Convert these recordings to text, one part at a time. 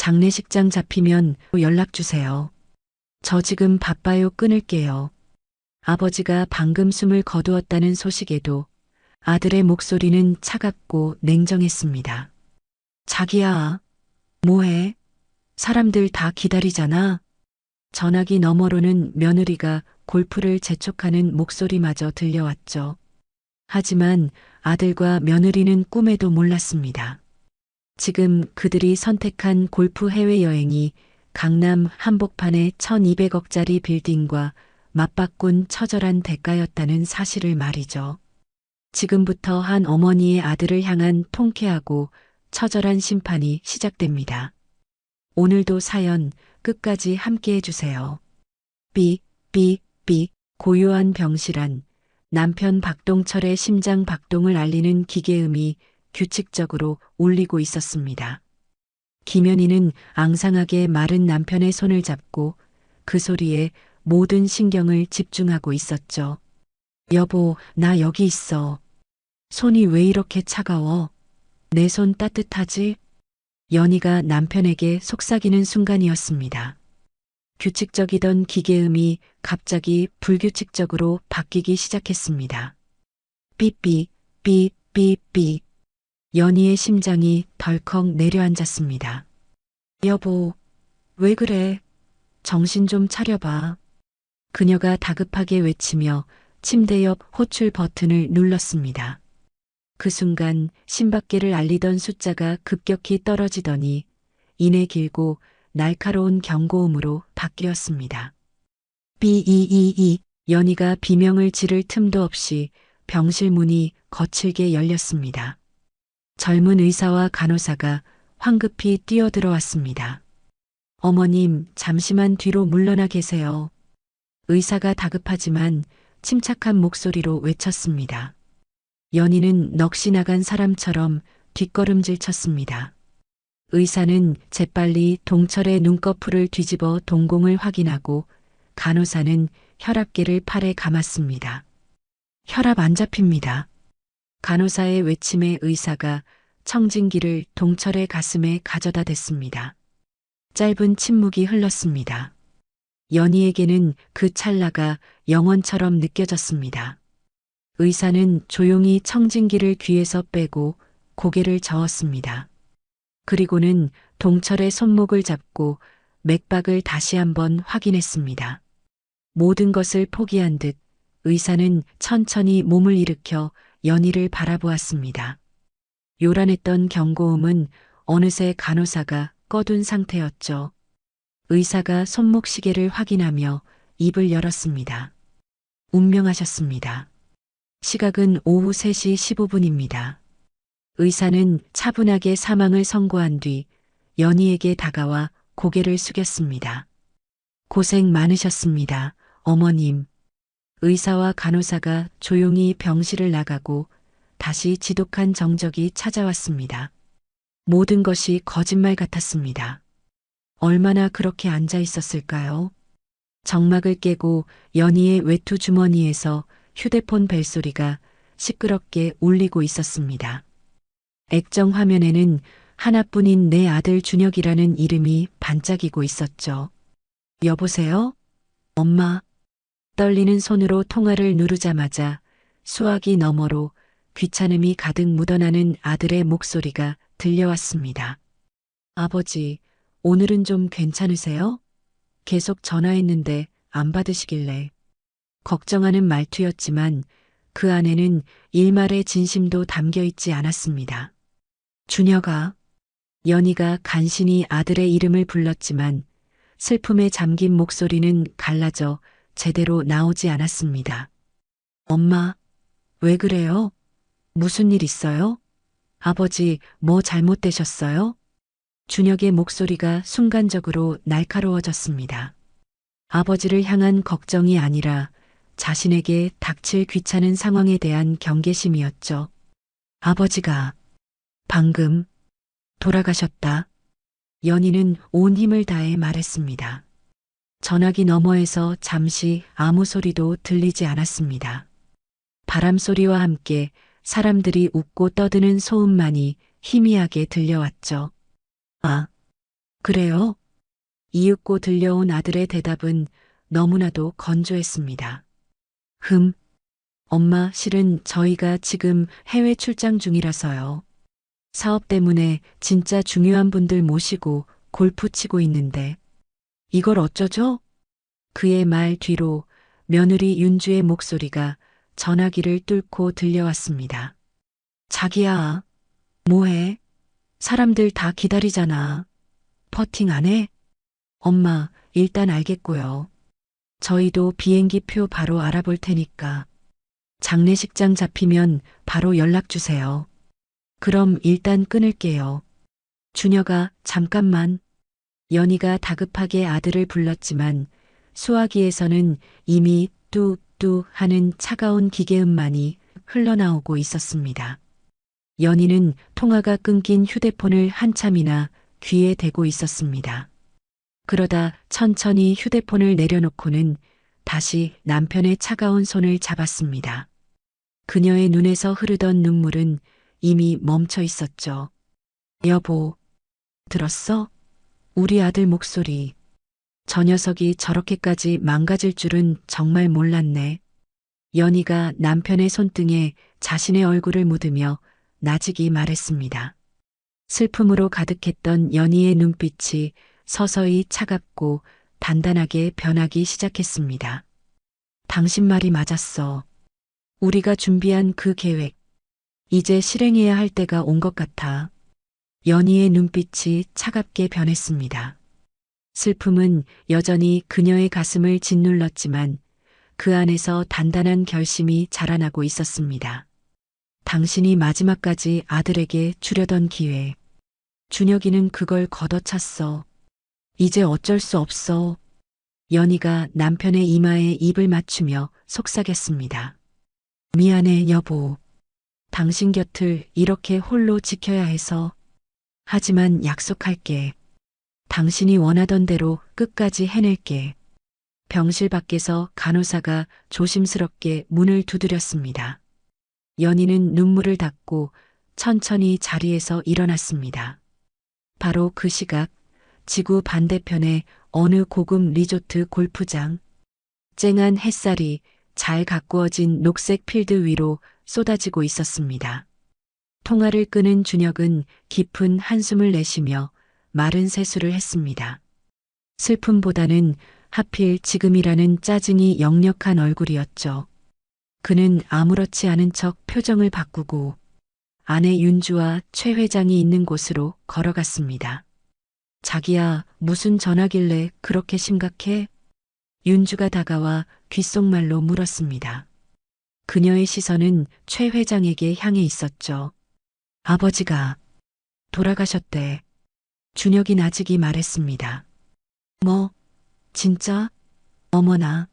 장례식장 잡히면 연락 주세요. 저 지금 바빠요. 끊을게요. 아버지가 방금 숨을 거두었다는 소식에도 아들의 목소리는 차갑고 냉정했습니다. 자기야, 뭐해? 사람들 다 기다리잖아. 전화기 너머로는 며느리가 골프를 재촉하는 목소리마저 들려왔죠. 하지만 아들과 며느리는 꿈에도 몰랐습니다. 지금 그들이 선택한 골프 해외여행이 강남 한복판의 1200억짜리 빌딩과 맞바꾼 처절한 대가였다는 사실을 말이죠. 지금부터 한 어머니의 아들을 향한 통쾌하고 처절한 심판이 시작됩니다. 오늘도 사연 끝까지 함께 해주세요. 고요한 병실안. 남편 박동철의 심장 박동을 알리는 기계음이 규칙적으로 울리고 있었습니다. 김연희는 앙상하게 마른 남편의 손을 잡고 그 소리에 모든 신경을 집중하고 있었죠. 여보, 나 여기 있어. 손이 왜 이렇게 차가워? 내 손 따뜻하지? 연희가 남편에게 속삭이는 순간이었습니다. 규칙적이던 기계음이 갑자기 불규칙적으로 바뀌기 시작했습니다. 삐삐, 삐삐삐. 연희의 심장이 덜컥 내려앉았습니다. 여보, 왜 그래? 정신 좀 차려봐. 그녀가 다급하게 외치며 침대 옆 호출 버튼을 눌렀습니다. 그 순간 심박계를 알리던 숫자가 급격히 떨어지더니 이내 길고 날카로운 경고음으로 바뀌었습니다. 삐이이이. 연희가 비명을 지를 틈도 없이 병실 문이 거칠게 열렸습니다. 젊은 의사와 간호사가 황급히 뛰어들어왔습니다. 어머님, 잠시만 뒤로 물러나 계세요. 의사가 다급하지만 침착한 목소리로 외쳤습니다. 연희는 넋이 나간 사람처럼 뒷걸음질 쳤습니다. 의사는 재빨리 동철의 눈꺼풀을 뒤집어 동공을 확인하고 간호사는 혈압계를 팔에 감았습니다. 혈압 안 잡힙니다. 간호사의 외침에 의사가 청진기를 동철의 가슴에 가져다 댔습니다. 짧은 침묵이 흘렀습니다. 연희에게는 그 찰나가 영원처럼 느껴졌습니다. 의사는 조용히 청진기를 귀에서 빼고 고개를 저었습니다. 그리고는 동철의 손목을 잡고 맥박을 다시 한번 확인했습니다. 모든 것을 포기한 듯 의사는 천천히 몸을 일으켜 연희를 바라보았습니다. 요란했던 경고음은 어느새 간호사가 꺼둔 상태였죠. 의사가 손목시계를 확인하며 입을 열었습니다. 운명하셨습니다. 시각은 오후 3시 15분입니다. 의사는 차분하게 사망을 선고한 뒤 연희에게 다가와 고개를 숙였습니다. 고생 많으셨습니다, 어머님. 의사와 간호사가 조용히 병실을 나가고 다시 지독한 정적이 찾아왔습니다. 모든 것이 거짓말 같았습니다. 얼마나 그렇게 앉아 있었을까요? 정막을 깨고 연희의 외투 주머니에서 휴대폰 벨소리가 시끄럽게 울리고 있었습니다. 액정 화면에는 하나뿐인 내 아들 준혁이라는 이름이 반짝이고 있었죠. 여보세요? 엄마. 떨리는 손으로 통화를 누르자마자 수화기 너머로 귀찮음이 가득 묻어나는 아들의 목소리가 들려왔습니다. 아버지, 오늘은 좀 괜찮으세요? 계속 전화했는데 안 받으시길래. 걱정하는 말투였지만 그 안에는 일말의 진심도 담겨 있지 않았습니다. 준혁아. 연희가 간신히 아들의 이름을 불렀지만 슬픔에 잠긴 목소리는 갈라져 제대로 나오지 않았습니다. 엄마, 왜 그래요? 무슨 일 있어요? 아버지, 뭐 잘못되셨어요? 준혁의 목소리가 순간적으로 날카로워졌습니다. 아버지를 향한 걱정이 아니라 자신에게 닥칠 귀찮은 상황에 대한 경계심이었죠. 아버지가 방금 돌아가셨다. 연희는 온 힘을 다해 말했습니다. 전화기 너머에서 잠시 아무 소리도 들리지 않았습니다. 바람 소리와 함께 사람들이 웃고 떠드는 소음만이 희미하게 들려왔죠. 아, 그래요? 이윽고 들려온 아들의 대답은 너무나도 건조했습니다. 엄마, 실은 저희가 지금 해외 출장 중이라서요. 사업 때문에 진짜 중요한 분들 모시고 골프 치고 있는데 이걸 어쩌죠? 그의 말 뒤로 며느리 윤주의 목소리가 전화기를 뚫고 들려왔습니다. 자기야, 뭐해? 사람들 다 기다리잖아. 퍼팅 안 해? 엄마, 일단 알겠고요. 저희도 비행기 표 바로 알아볼 테니까. 장례식장 잡히면 바로 연락 주세요. 그럼 일단 끊을게요. 준혁아, 잠깐만. 연희가 다급하게 아들을 불렀지만 수화기에서는 이미 뚜뚜 하는 차가운 기계음만이 흘러나오고 있었습니다. 연희는 통화가 끊긴 휴대폰을 한참이나 귀에 대고 있었습니다. 그러다 천천히 휴대폰을 내려놓고는 다시 남편의 차가운 손을 잡았습니다. 그녀의 눈에서 흐르던 눈물은 이미 멈춰 있었죠. 여보, 들었어? 우리 아들 목소리. 저 녀석이 저렇게까지 망가질 줄은 정말 몰랐네. 연희가 남편의 손등에 자신의 얼굴을 묻으며 나직이 말했습니다. 슬픔으로 가득했던 연희의 눈빛이 서서히 차갑고 단단하게 변하기 시작했습니다. 당신 말이 맞았어. 우리가 준비한 그 계획, 이제 실행해야 할 때가 온 것 같아. 연희의 눈빛이 차갑게 변했습니다. 슬픔은 여전히 그녀의 가슴을 짓눌렀지만 그 안에서 단단한 결심이 자라나고 있었습니다. 당신이 마지막까지 아들에게 주려던 기회. 준혁이는 그걸 걷어찼어. 이제 어쩔 수 없어. 연희가 남편의 이마에 입을 맞추며 속삭였습니다. 미안해, 여보. 당신 곁을 이렇게 홀로 지켜야 해서. 하지만 약속할게. 당신이 원하던 대로 끝까지 해낼게. 병실 밖에서 간호사가 조심스럽게 문을 두드렸습니다. 연희는 눈물을 닦고 천천히 자리에서 일어났습니다. 바로 그 시각 지구 반대편의 어느 고급 리조트 골프장. 쨍한 햇살이 잘 가꾸어진 녹색 필드 위로 쏟아지고 있었습니다. 통화를 끄는 준혁은 깊은 한숨을 내쉬며 마른 세수를 했습니다. 슬픔보다는 하필 지금이라는 짜증이 역력한 얼굴이었죠. 그는 아무렇지 않은 척 표정을 바꾸고 아내 윤주와 최 회장이 있는 곳으로 걸어갔습니다. 자기야, 무슨 전화길래 그렇게 심각해? 윤주가 다가와 귓속말로 물었습니다. 그녀의 시선은 최 회장에게 향해 있었죠. 아버지가 돌아가셨대. 준혁이 나직이 말했습니다. 뭐, 진짜? 어머나.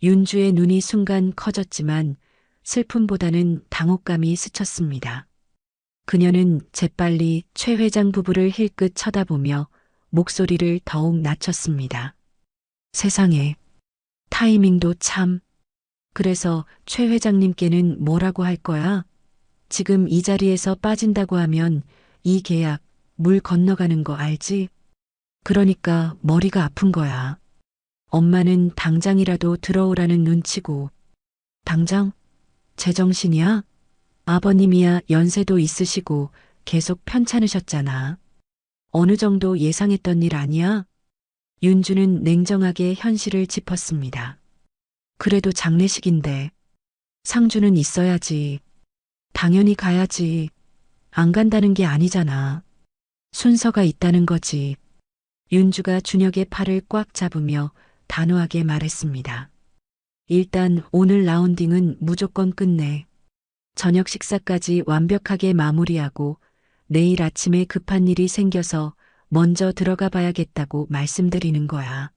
윤주의 눈이 순간 커졌지만 슬픔보다는 당혹감이 스쳤습니다. 그녀는 재빨리 최 회장 부부를 힐끗 쳐다보며 목소리를 더욱 낮췄습니다. 세상에, 타이밍도 참. 그래서 최 회장님께는 뭐라고 할 거야? 지금 이 자리에서 빠진다고 하면 이 계약 물 건너가는 거 알지? 그러니까 머리가 아픈 거야. 엄마는 당장이라도 들어오라는 눈치고. 당장? 제정신이야? 아버님이야 연세도 있으시고 계속 편찮으셨잖아. 어느 정도 예상했던 일 아니야? 윤주는 냉정하게 현실을 짚었습니다. 그래도 장례식인데 상주는 있어야지. 당연히 가야지. 안 간다는 게 아니잖아. 순서가 있다는 거지. 윤주가 준혁의 팔을 꽉 잡으며 단호하게 말했습니다. 일단 오늘 라운딩은 무조건 끝내. 저녁 식사까지 완벽하게 마무리하고 내일 아침에 급한 일이 생겨서 먼저 들어가 봐야겠다고 말씀드리는 거야.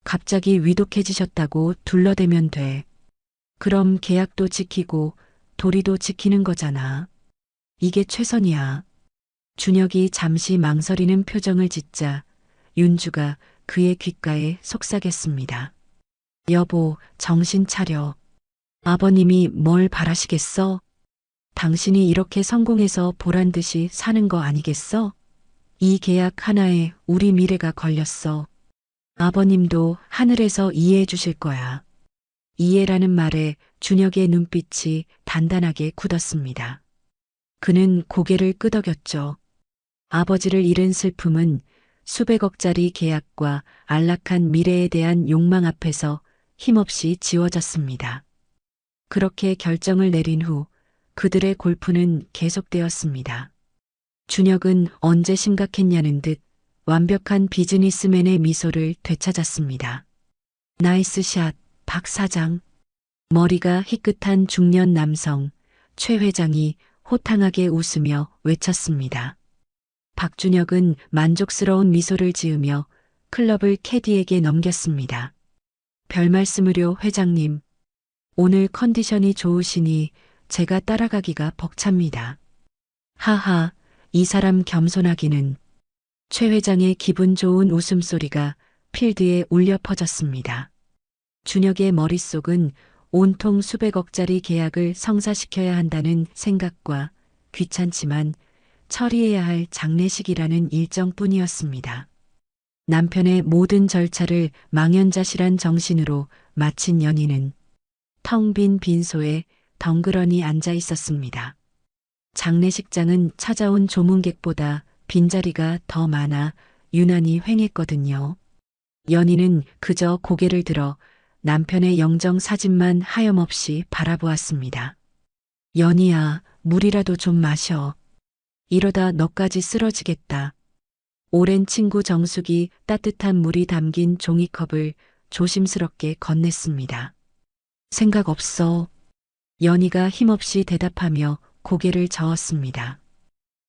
갑자기 위독해지셨다고 둘러대면 돼. 그럼 계약도 지키고 도리도 지키는 거잖아. 이게 최선이야. 준혁이 잠시 망설이는 표정을 짓자 윤주가 그의 귓가에 속삭였습니다. 여보, 정신 차려. 아버님이 뭘 바라시겠어? 당신이 이렇게 성공해서 보란 듯이 사는 거 아니겠어? 이 계약 하나에 우리 미래가 걸렸어. 아버님도 하늘에서 이해해 주실 거야. 이해라는 말에 준혁의 눈빛이 단단하게 굳었습니다. 그는 고개를 끄덕였죠. 아버지를 잃은 슬픔은 수백억짜리 계약과 안락한 미래에 대한 욕망 앞에서 힘없이 지워졌습니다. 그렇게 결정을 내린 후 그들의 골프는 계속되었습니다. 준혁은 언제 심각했냐는 듯 완벽한 비즈니스맨의 미소를 되찾았습니다. 나이스 샷, 박 사장. 머리가 희끗한 중년 남성, 최 회장이 호탕하게 웃으며 외쳤습니다. 박준혁은 만족스러운 미소를 지으며 클럽을 캐디에게 넘겼습니다. 별말씀을요, 회장님. 오늘 컨디션이 좋으시니 제가 따라가기가 벅찹니다. 하하, 이 사람 겸손하기는. 최 회장의 기분 좋은 웃음소리가 필드에 울려 퍼졌습니다. 준혁의 머릿속은 온통 수백억짜리 계약을 성사시켜야 한다는 생각과 귀찮지만 처리해야 할 장례식이라는 일정뿐이었습니다. 남편의 모든 절차를 망연자실한 정신으로 마친 연희는 텅 빈 빈소에 덩그러니 앉아 있었습니다. 장례식장은 찾아온 조문객보다 빈자리가 더 많아 유난히 휑했거든요. 연희는 그저 고개를 들어 남편의 영정 사진만 하염없이 바라보았습니다. 연희야, 물이라도 좀 마셔. 이러다 너까지 쓰러지겠다. 오랜 친구 정숙이 따뜻한 물이 담긴 종이컵을 조심스럽게 건넸습니다. 생각 없어. 연희가 힘없이 대답하며 고개를 저었습니다.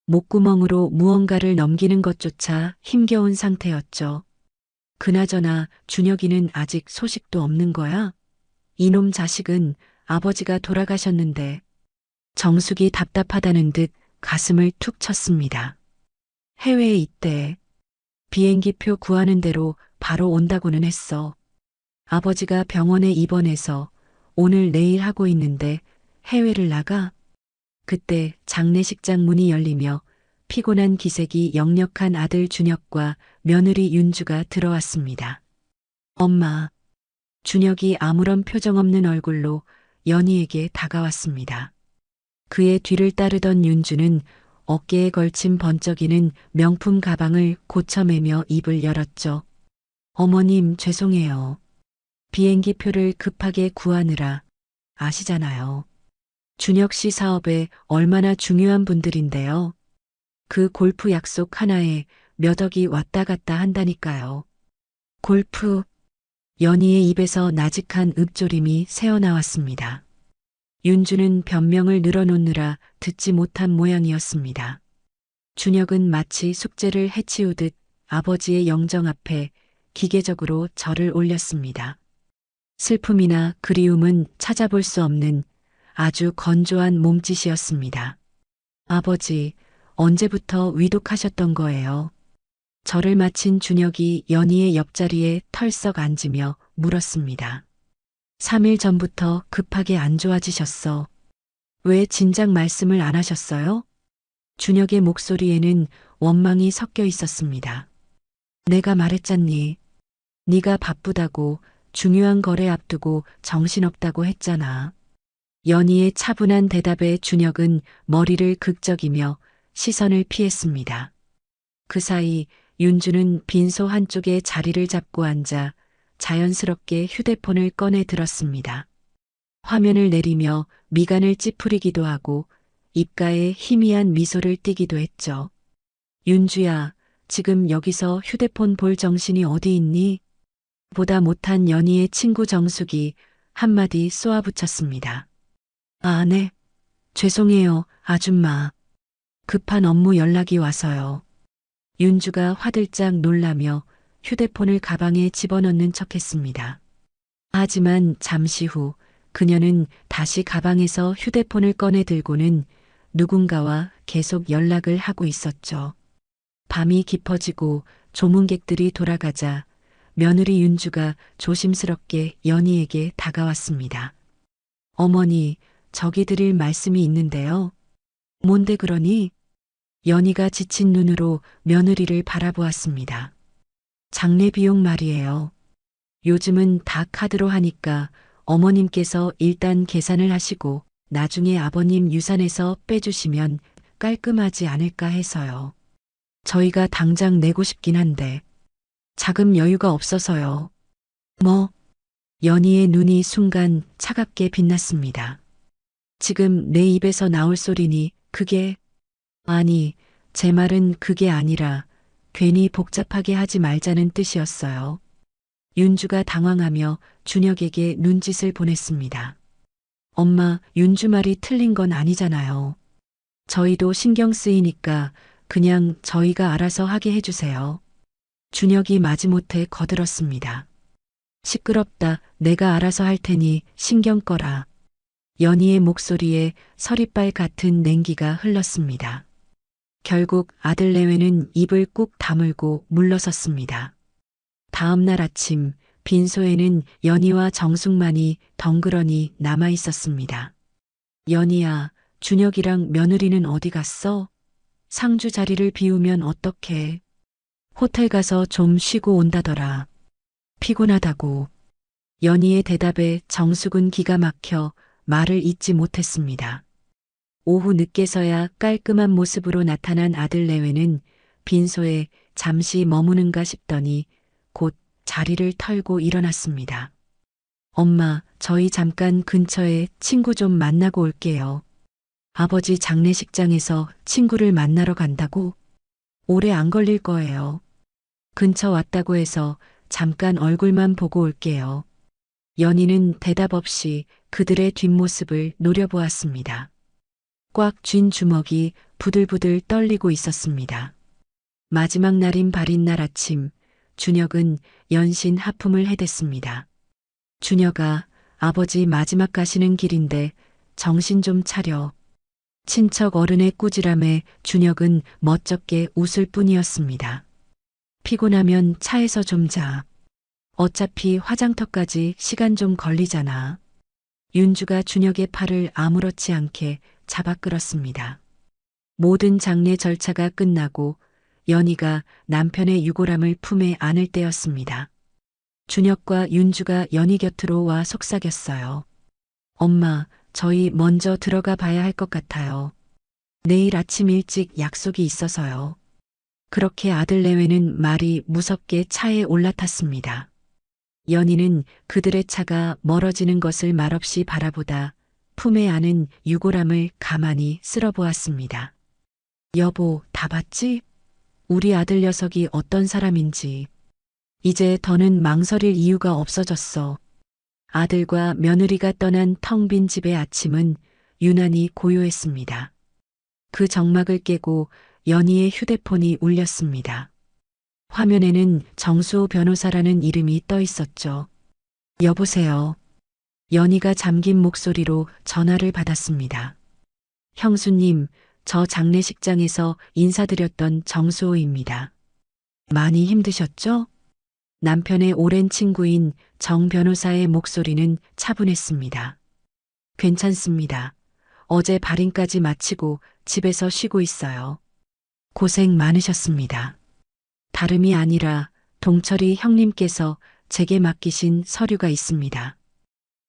목구멍으로 무언가를 넘기는 것조차 힘겨운 상태였죠. 그나저나 준혁이는 아직 소식도 없는 거야? 이놈 자식은 아버지가 돌아가셨는데. 정숙이 답답하다는 듯 가슴을 툭 쳤습니다. 해외에 있대. 비행기표 구하는 대로 바로 온다고는 했어. 아버지가 병원에 입원해서 오늘 내일 하고 있는데 해외를 나가? 그때 장례식장 문이 열리며 피곤한 기색이 역력한 아들 준혁과 며느리 윤주가 들어왔습니다. 엄마. 준혁이 아무런 표정 없는 얼굴로 연희에게 다가왔습니다. 그의 뒤를 따르던 윤주는 어깨에 걸친 번쩍이는 명품 가방을 고쳐매며 입을 열었죠. 어머님, 죄송해요. 비행기 표를 급하게 구하느라. 아시잖아요. 준혁 씨 사업에 얼마나 중요한 분들인데요. 그 골프 약속 하나에 몇 억이 왔다 갔다 한다니까요. 골프. 연희의 입에서 나직한 읍조림이 새어나왔습니다. 윤주는 변명을 늘어놓느라 듣지 못한 모양이었습니다. 준혁은 마치 숙제를 해치우듯 아버지의 영정 앞에 기계적으로 절을 올렸습니다. 슬픔이나 그리움은 찾아볼 수 없는 아주 건조한 몸짓이었습니다. 아버지, 언제부터 위독하셨던 거예요? 절을 마친 준혁이 연희의 옆자리에 털썩 앉으며 물었습니다. 3일 전부터 급하게 안 좋아지셨어. 왜 진작 말씀을 안 하셨어요? 준혁의 목소리에는 원망이 섞여 있었습니다. 내가 말했잖니. 네가 바쁘다고 중요한 거래 앞두고 정신없다고 했잖아. 연희의 차분한 대답에 준혁은 머리를 극적이며 시선을 피했습니다. 그 사이 윤주는 빈소 한쪽에 자리를 잡고 앉아 자연스럽게 휴대폰을 꺼내 들었습니다. 화면을 내리며 미간을 찌푸리기도 하고 입가에 희미한 미소를 띠기도 했죠. 윤주야, 지금 여기서 휴대폰 볼 정신이 어디 있니? 보다 못한 연희의 친구 정숙이 한마디 쏘아붙였습니다. 아, 네. 죄송해요, 아줌마. 급한 업무 연락이 와서요. 윤주가 화들짝 놀라며 휴대폰을 가방에 집어넣는 척했습니다. 하지만 잠시 후 그녀는 다시 가방에서 휴대폰을 꺼내 들고는 누군가와 계속 연락을 하고 있었죠. 밤이 깊어지고 조문객들이 돌아가자 며느리 윤주가 조심스럽게 연희에게 다가왔습니다. 어머니, 저기 드릴 말씀이 있는데요. 뭔데 그러니? 연희가 지친 눈으로 며느리를 바라보았습니다. 장례 비용 말이에요. 요즘은 다 카드로 하니까 어머님께서 일단 계산을 하시고 나중에 아버님 유산에서 빼주시면 깔끔하지 않을까 해서요. 저희가 당장 내고 싶긴 한데 자금 여유가 없어서요. 뭐? 연희의 눈이 순간 차갑게 빛났습니다. 지금 내 입에서 나올 소리니 그게 아니, 제 말은 그게 아니라 괜히 복잡하게 하지 말자는 뜻이었어요. 윤주가 당황하며 준혁에게 눈짓을 보냈습니다. 엄마, 윤주 말이 틀린 건 아니잖아요. 저희도 신경 쓰이니까 그냥 저희가 알아서 하게 해주세요. 준혁이 마지못해 거들었습니다. 시끄럽다. 내가 알아서 할 테니 신경 꺼라. 연희의 목소리에 서리빨 같은 냉기가 흘렀습니다. 결국 아들 내외는 입을 꾹 다물고 물러섰습니다. 다음 날 아침 빈소에는 연희와 정숙만이 덩그러니 남아 있었습니다. 연희야, 준혁이랑 며느리는 어디 갔어? 상주 자리를 비우면 어떡해? 호텔 가서 좀 쉬고 온다더라. 피곤하다고. 연희의 대답에 정숙은 기가 막혀 말을 잇지 못했습니다. 오후 늦게서야 깔끔한 모습으로 나타난 아들 내외는 빈소에 잠시 머무는가 싶더니 곧 자리를 털고 일어났습니다. 엄마, 저희 잠깐 근처에 친구 좀 만나고 올게요. 아버지 장례식장에서 친구를 만나러 간다고? 오래 안 걸릴 거예요. 근처 왔다고 해서 잠깐 얼굴만 보고 올게요. 연희는 대답 없이 그들의 뒷모습을 노려보았습니다. 꽉 쥔 주먹이 부들부들 떨리고 있었습니다. 마지막 날인 발인 날 아침, 준혁은 연신 하품을 해댔습니다. 준혁아, 아버지 마지막 가시는 길인데 정신 좀 차려. 친척 어른의 꾸지람에 준혁은 멋쩍게 웃을 뿐이었습니다. 피곤하면 차에서 좀 자. 어차피 화장터까지 시간 좀 걸리잖아. 윤주가 준혁의 팔을 아무렇지 않게 잡아 끌었습니다. 모든 장례 절차가 끝나고 연희가 남편의 유골함을 품에 안을 때였습니다. 준혁과 윤주가 연희 곁으로 와 속삭였어요. 엄마, 저희 먼저 들어가 봐야 할 것 같아요. 내일 아침 일찍 약속이 있어서요. 그렇게 아들 내외는 말이 무섭게 차에 올라탔습니다. 연희는 그들의 차가 멀어지는 것을 말없이 바라보다 품에 안은 유골함을 가만히 쓸어보았습니다. 여보, 다 봤지? 우리 아들 녀석이 어떤 사람인지. 이제 더는 망설일 이유가 없어졌어. 아들과 며느리가 떠난 텅 빈 집의 아침은 유난히 고요했습니다. 그 정막을 깨고 연희의 휴대폰이 울렸습니다. 화면에는 정수호 변호사라는 이름이 떠 있었죠. 여보세요. 연희가 잠긴 목소리로 전화를 받았습니다. 형수님, 저 장례식장에서 인사드렸던 정수호입니다. 많이 힘드셨죠? 남편의 오랜 친구인 정 변호사의 목소리는 차분했습니다. 괜찮습니다. 어제 발인까지 마치고 집에서 쉬고 있어요. 고생 많으셨습니다. 다름이 아니라 동철이 형님께서 제게 맡기신 서류가 있습니다.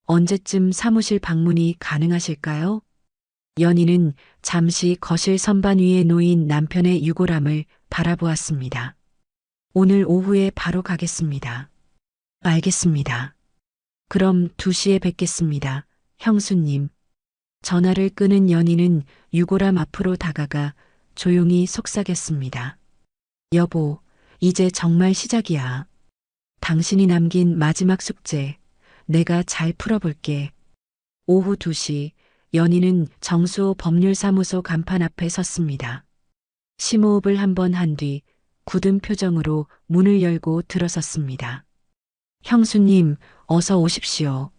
언제쯤 사무실 방문이 가능하실까요? 연희는 잠시 거실 선반 위에 놓인 남편의 유골함을 바라보았습니다. 오늘 오후에 바로 가겠습니다. 알겠습니다. 그럼 2시에 뵙겠습니다. 형수님. 전화를 끄는 연희는 유골함 앞으로 다가가 조용히 속삭였습니다. 여보, 이제 정말 시작이야. 당신이 남긴 마지막 숙제, 내가 잘 풀어볼게. 오후 2시, 연희는 정수호 법률사무소 간판 앞에 섰습니다. 심호흡을 한 번 한 뒤 굳은 표정으로 문을 열고 들어섰습니다. 형수님, 어서 오십시오.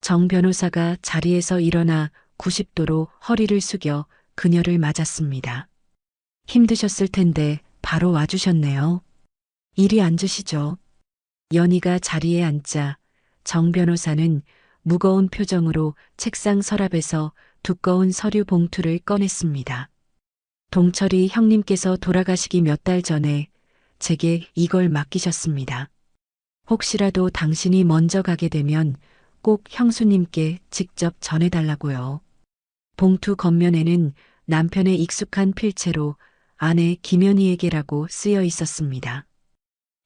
정 변호사가 자리에서 일어나 90도로 허리를 숙여 그녀를 맞았습니다. 힘드셨을 텐데 바로 와주셨네요. 이리 앉으시죠. 연희가 자리에 앉자 정 변호사는 무거운 표정으로 책상 서랍에서 두꺼운 서류 봉투를 꺼냈습니다. 동철이 형님께서 돌아가시기 몇 달 전에 제게 이걸 맡기셨습니다. 혹시라도 당신이 먼저 가게 되면 꼭 형수님께 직접 전해달라고요. 봉투 겉면에는 남편의 익숙한 필체로 아내 김연희에게라고 쓰여 있었습니다.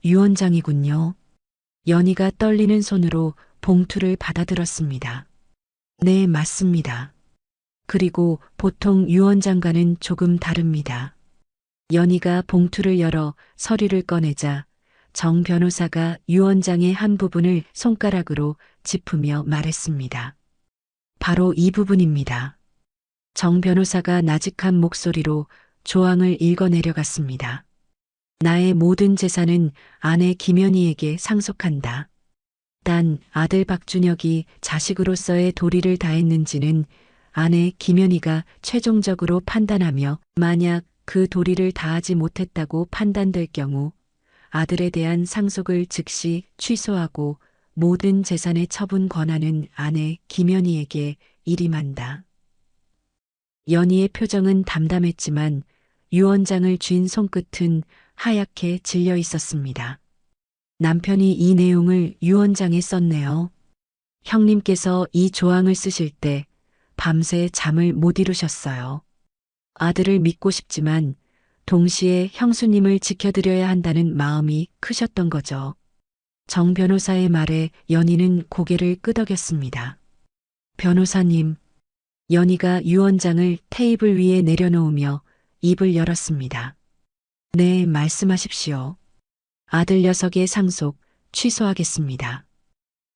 유언장이군요. 연희가 떨리는 손으로 봉투를 받아들었습니다. 네, 맞습니다. 그리고 보통 유언장과는 조금 다릅니다. 연희가 봉투를 열어 서류를 꺼내자 정 변호사가 유언장의 한 부분을 손가락으로 짚으며 말했습니다. 바로 이 부분입니다. 정 변호사가 나직한 목소리로 조항을 읽어내려갔습니다. 나의 모든 재산은 아내 김연희에게 상속한다. 단 아들 박준혁이 자식으로서의 도리를 다했는지는 아내 김연희가 최종적으로 판단하며 만약 그 도리를 다하지 못했다고 판단될 경우 아들에 대한 상속을 즉시 취소하고 모든 재산의 처분 권한은 아내 김연희에게 일임한다. 연희의 표정은 담담했지만 유언장을 쥔 손끝은 하얗게 질려 있었습니다. 남편이 이 내용을 유언장에 썼네요. 형님께서 이 조항을 쓰실 때 밤새 잠을 못 이루셨어요. 아들을 믿고 싶지만 동시에 형수님을 지켜드려야 한다는 마음이 크셨던 거죠. 정 변호사의 말에 연희는 고개를 끄덕였습니다. 변호사님, 연희가 유언장을 테이블 위에 내려놓으며 입을 열었습니다. 네, 말씀하십시오. 아들 녀석의 상속 취소하겠습니다.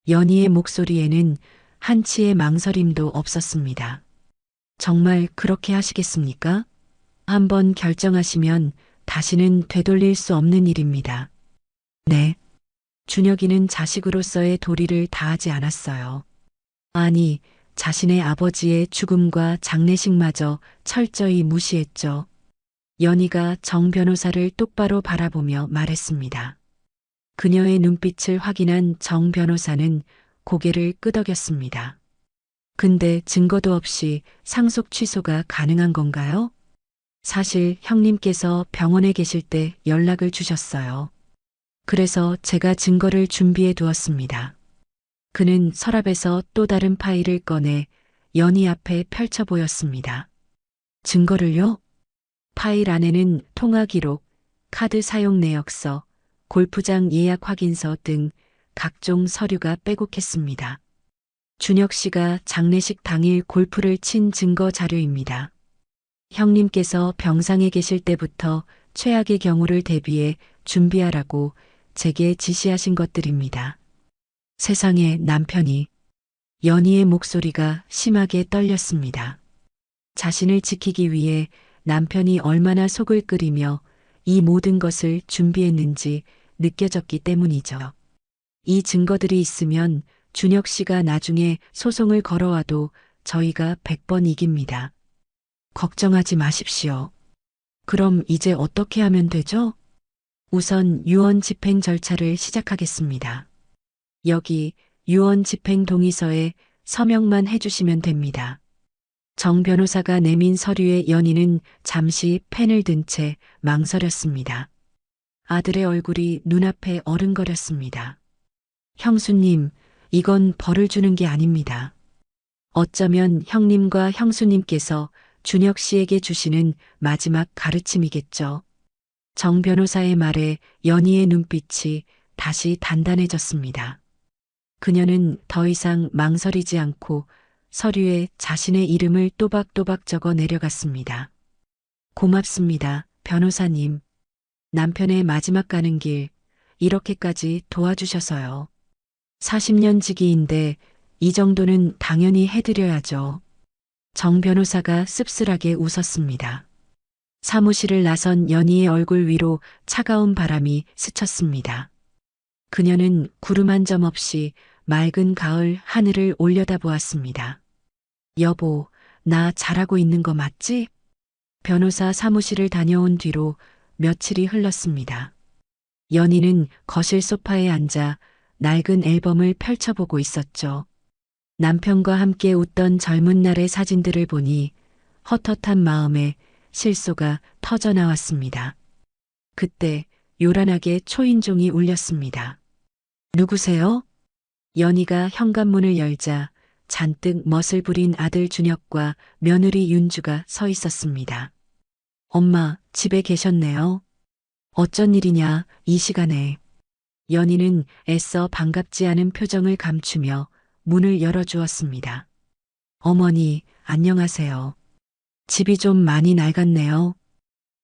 연희의 목소리에는 한치의 망설임도 없었습니다. 정말 그렇게 하시겠습니까? 한번 결정하시면 다시는 되돌릴 수 없는 일입니다. 네. 준혁이는 자식으로서의 도리를 다하지 않았어요. 아니, 자신의 아버지의 죽음과 장례식마저 철저히 무시했죠. 연희가 정 변호사를 똑바로 바라보며 말했습니다. 그녀의 눈빛을 확인한 정 변호사는 고개를 끄덕였습니다. 근데 증거도 없이 상속 취소가 가능한 건가요? 사실 형님께서 병원에 계실 때 연락을 주셨어요. 그래서 제가 증거를 준비해 두었습니다. 그는 서랍에서 또 다른 파일을 꺼내 연희 앞에 펼쳐 보였습니다. 증거를요? 파일 안에는 통화 기록, 카드 사용 내역서, 골프장 예약 확인서 등 각종 서류가 빼곡했습니다. 준혁 씨가 장례식 당일 골프를 친 증거 자료입니다. 형님께서 병상에 계실 때부터 최악의 경우를 대비해 준비하라고 제게 지시하신 것들입니다. 세상에 남편이. 연희의 목소리가 심하게 떨렸습니다. 자신을 지키기 위해 남편이 얼마나 속을 끓이며 이 모든 것을 준비했는지 느껴졌기 때문이죠. 이 증거들이 있으면 준혁 씨가 나중에 소송을 걸어와도 저희가 100번 이깁니다. 걱정하지 마십시오. 그럼 이제 어떻게 하면 되죠? 우선 유언 집행 절차를 시작하겠습니다. 여기 유언 집행 동의서에 서명만 해주시면 됩니다. 정 변호사가 내민 서류의 연희는 잠시 펜을 든 채 망설였습니다. 아들의 얼굴이 눈앞에 어른거렸습니다. 형수님, 이건 벌을 주는 게 아닙니다. 어쩌면 형님과 형수님께서 준혁 씨에게 주시는 마지막 가르침이겠죠. 정 변호사의 말에 연희의 눈빛이 다시 단단해졌습니다. 그녀는 더 이상 망설이지 않고 서류에 자신의 이름을 또박또박 적어 내려갔습니다. 고맙습니다, 변호사님. 남편의 마지막 가는 길, 이렇게까지 도와주셔서요. 40년 지기인데 이 정도는 당연히 해드려야죠. 정 변호사가 씁쓸하게 웃었습니다. 사무실을 나선 연희의 얼굴 위로 차가운 바람이 스쳤습니다. 그녀는 구름 한 점 없이 맑은 가을 하늘을 올려다보았습니다. 여보, 나 잘하고 있는 거 맞지? 변호사 사무실을 다녀온 뒤로 며칠이 흘렀습니다. 연희는 거실 소파에 앉아 낡은 앨범을 펼쳐보고 있었죠. 남편과 함께 웃던 젊은 날의 사진들을 보니 헛헛한 마음에 실소가 터져 나왔습니다. 그때 요란하게 초인종이 울렸습니다. 누구세요? 연희가 현관문을 열자 잔뜩 멋을 부린 아들 준혁과 며느리 윤주가 서 있었습니다. 엄마, 집에 계셨네요. 어쩐 일이냐, 이 시간에. 연희는 애써 반갑지 않은 표정을 감추며 문을 열어주었습니다. 어머니, 안녕하세요. 집이 좀 많이 낡았네요.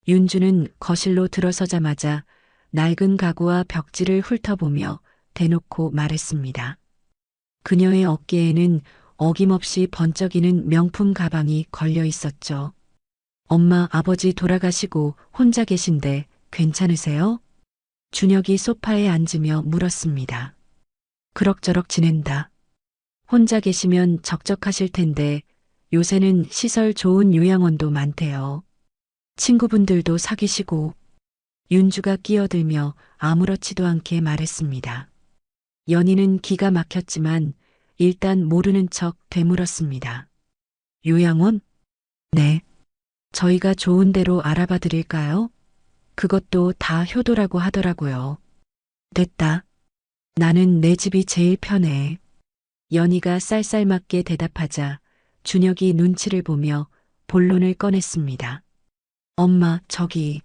윤주는 거실로 들어서자마자 낡은 가구와 벽지를 훑어보며 대놓고 말했습니다. 그녀의 어깨에는 어김없이 번쩍이는 명품 가방이 걸려 있었죠. 엄마, 아버지 돌아가시고 혼자 계신데 괜찮으세요? 준혁이 소파에 앉으며 물었습니다. 그럭저럭 지낸다. 혼자 계시면 적적하실 텐데 요새는 시설 좋은 요양원도 많대요. 친구분들도 사귀시고. 윤주가 끼어들며 아무렇지도 않게 말했습니다. 연희는 기가 막혔지만 일단 모르는 척 되물었습니다. 요양원? 네. 저희가 좋은 데로 알아봐 드릴까요? 그것도 다 효도라고 하더라고요. 됐다. 나는 내 집이 제일 편해. 연희가 쌀쌀맞게 대답하자 준혁이 눈치를 보며 본론을 꺼냈습니다. 엄마, 저기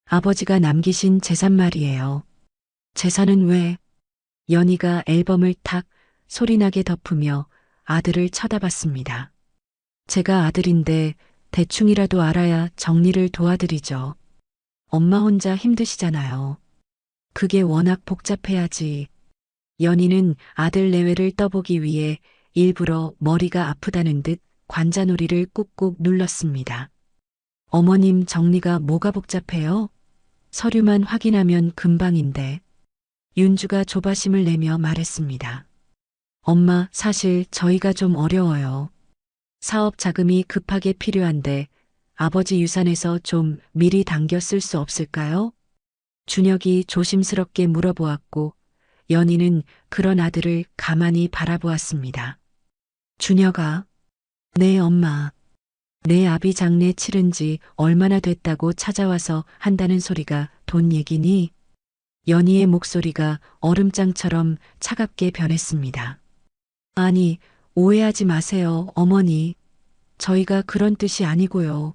아버지가 남기신 재산 말이에요. 재산은 왜? 연희가 앨범을 탁 소리나게 덮으며 아들을 쳐다봤습니다. 제가 아들인데 대충이라도 알아야 정리를 도와드리죠. 엄마 혼자 힘드시잖아요. 그게 워낙 복잡해야지. 연희는 아들 내외를 떠보기 위해 일부러 머리가 아프다는 듯 관자놀이를 꾹꾹 눌렀습니다. 어머님, 정리가 뭐가 복잡해요? 서류만 확인하면 금방인데. 윤주가 조바심을 내며 말했습니다. 엄마, 사실 저희가 좀 어려워요. 사업 자금이 급하게 필요한데 아버지 유산에서 좀 미리 당겨 쓸 수 없을까요? 준혁이 조심스럽게 물어보았고 연희는 그런 아들을 가만히 바라보았습니다. 준혁아. 네, 엄마. 내 아비 장례 치른 지 얼마나 됐다고 찾아와서 한다는 소리가 돈 얘기니? 연희의 목소리가 얼음장처럼 차갑게 변했습니다. 아니, 오해하지 마세요, 어머니. 저희가 그런 뜻이 아니고요.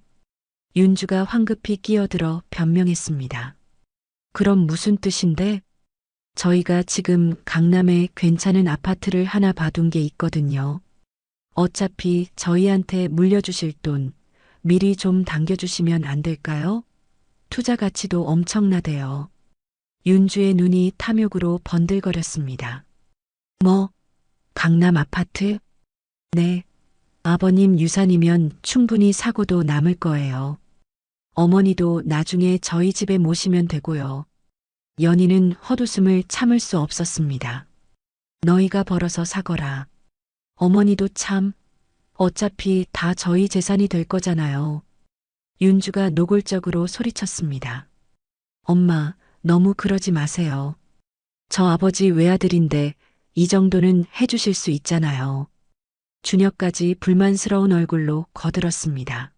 윤주가 황급히 끼어들어 변명했습니다. 그럼 무슨 뜻인데? 저희가 지금 강남에 괜찮은 아파트를 하나 봐둔 게 있거든요. 어차피 저희한테 물려주실 돈 미리 좀 당겨주시면 안 될까요? 투자 가치도 엄청나대요. 윤주의 눈이 탐욕으로 번들거렸습니다. 뭐? 강남 아파트? 네. 아버님 유산이면 충분히 사고도 남을 거예요. 어머니도 나중에 저희 집에 모시면 되고요. 연희는 헛웃음을 참을 수 없었습니다. 너희가 벌어서 사거라. 어머니도 참, 어차피 다 저희 재산이 될 거잖아요. 윤주가 노골적으로 소리쳤습니다. 엄마, 너무 그러지 마세요. 저 아버지 외아들인데 이 정도는 해주실 수 있잖아요. 준혁까지 불만스러운 얼굴로 거들었습니다.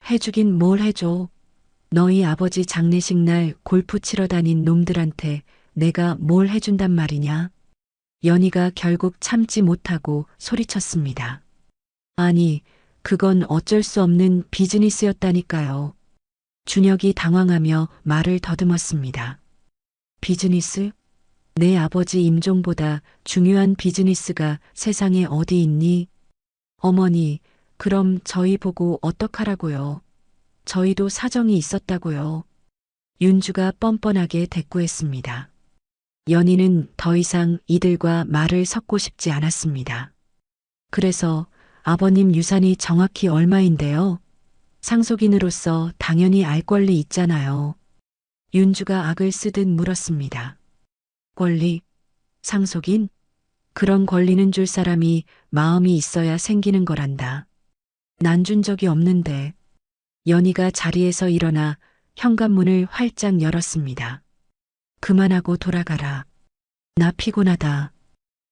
해주긴 뭘 해줘. 너희 아버지 장례식 날 골프 치러 다닌 놈들한테 내가 뭘 해준단 말이냐. 연희가 결국 참지 못하고 소리쳤습니다. 아니, 그건 어쩔 수 없는 비즈니스였다니까요. 준혁이 당황하며 말을 더듬었습니다. 비즈니스? 내 아버지 임종보다 중요한 비즈니스가 세상에 어디 있니? 어머니, 그럼 저희 보고 어떡하라고요? 저희도 사정이 있었다고요. 윤주가 뻔뻔하게 대꾸했습니다. 연희는 더 이상 이들과 말을 섞고 싶지 않았습니다. 그래서 아버님 유산이 정확히 얼마인데요? 상속인으로서 당연히 알 권리 있잖아요. 윤주가 악을 쓰듯 물었습니다. 권리? 상속인? 그런 권리는 줄 사람이 마음이 있어야 생기는 거란다. 난 준 적이 없는데. 연희가 자리에서 일어나 현관문을 활짝 열었습니다. 그만하고 돌아가라. 나 피곤하다.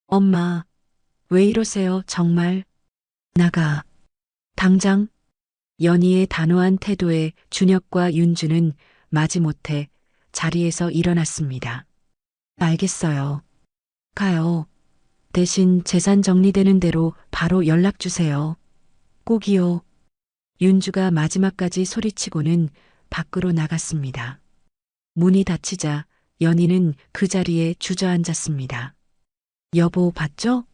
엄마, 왜 이러세요, 정말? 나가. 당장. 연희의 단호한 태도에 준혁과 윤주는 마지못해 자리에서 일어났습니다. 알겠어요. 가요. 대신 재산 정리되는 대로 바로 연락 주세요. 꼭이요. 윤주가 마지막까지 소리치고는 밖으로 나갔습니다. 문이 닫히자 연희는 그 자리에 주저앉았습니다. 여보, 봤죠?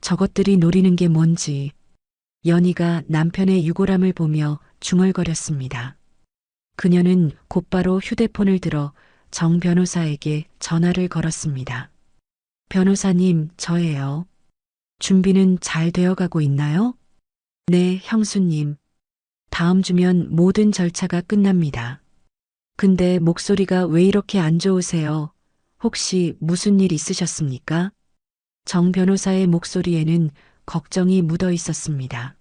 저것들이 노리는 게 뭔지. 연희가 남편의 유골함을 보며 중얼거렸습니다. 그녀는 곧바로 휴대폰을 들어 정 변호사에게 전화를 걸었습니다. 변호사님, 저예요. 준비는 잘 되어가고 있나요? 네, 형수님. 다음 주면 모든 절차가 끝납니다. 근데 목소리가 왜 이렇게 안 좋으세요? 혹시 무슨 일 있으셨습니까? 정 변호사의 목소리에는 걱정이 묻어 있었습니다.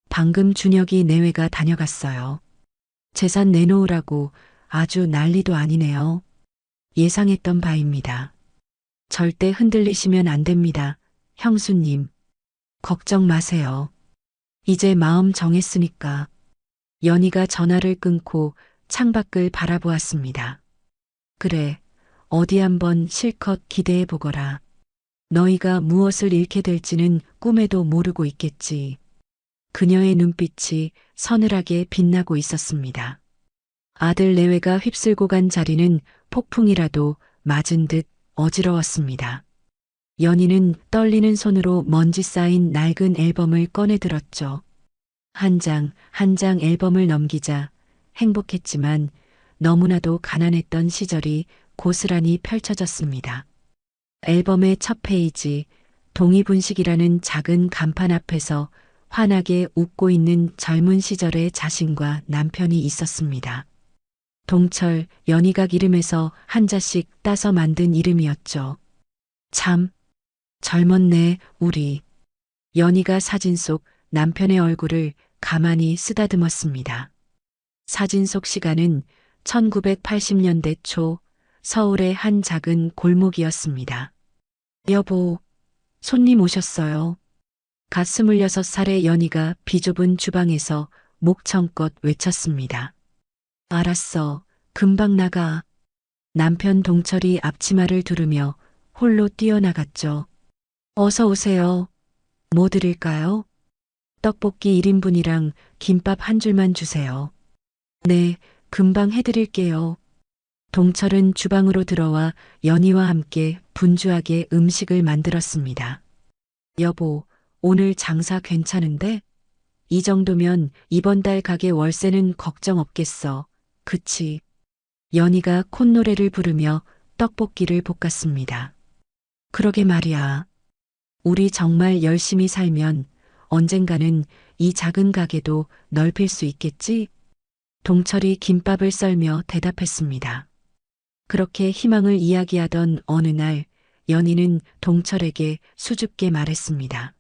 방금 준혁이 내외가 다녀갔어요. 재산 내놓으라고 아주 난리도 아니네요. 예상했던 바입니다. 절대 흔들리시면 안 됩니다. 형수님. 걱정 마세요. 이제 마음 정했으니까. 연희가 전화를 끊고 창밖을 바라보았습니다. 그래, 어디 한번 실컷 기대해 보거라. 너희가 무엇을 잃게 될지는 꿈에도 모르고 있겠지. 그녀의 눈빛이 서늘하게 빛나고 있었습니다. 아들 내외가 휩쓸고 간 자리는 폭풍이라도 맞은 듯 어지러웠습니다. 연희는 떨리는 손으로 먼지 쌓인 낡은 앨범을 꺼내 들었죠. 한 장, 한 장 앨범을 넘기자 행복했지만 너무나도 가난했던 시절이 고스란히 펼쳐졌습니다. 앨범의 첫 페이지, 동이분식이라는 작은 간판 앞에서 환하게 웃고 있는 젊은 시절의 자신과 남편이 있었습니다. 동철, 연희각 이름에서 한자씩 따서 만든 이름이었죠. 참, 젊었네, 우리. 연희가 사진 속 남편의 얼굴을 가만히 쓰다듬었습니다. 사진 속 시간은 1980년대 초 서울의 한 작은 골목이었습니다. 여보, 손님 오셨어요. 갓 26살의 연희가 비좁은 주방에서 목청껏 외쳤습니다. 알았어, 금방 나가. 남편 동철이 앞치마를 두르며 홀로 뛰어나갔죠. 어서 오세요. 뭐 드릴까요? 떡볶이 1인분이랑 김밥 한 줄만 주세요. 네, 금방 해드릴게요. 동철은 주방으로 들어와 연희와 함께 분주하게 음식을 만들었습니다. 여보, 오늘 장사 괜찮은데? 이 정도면 이번 달 가게 월세는 걱정 없겠어. 그치? 연희가 콧노래를 부르며 떡볶이를 볶았습니다. 그러게 말이야. 우리 정말 열심히 살면 언젠가는 이 작은 가게도 넓힐 수 있겠지? 동철이 김밥을 썰며 대답했습니다. 그렇게 희망을 이야기하던 어느 날 연희는 동철에게 수줍게 말했습니다.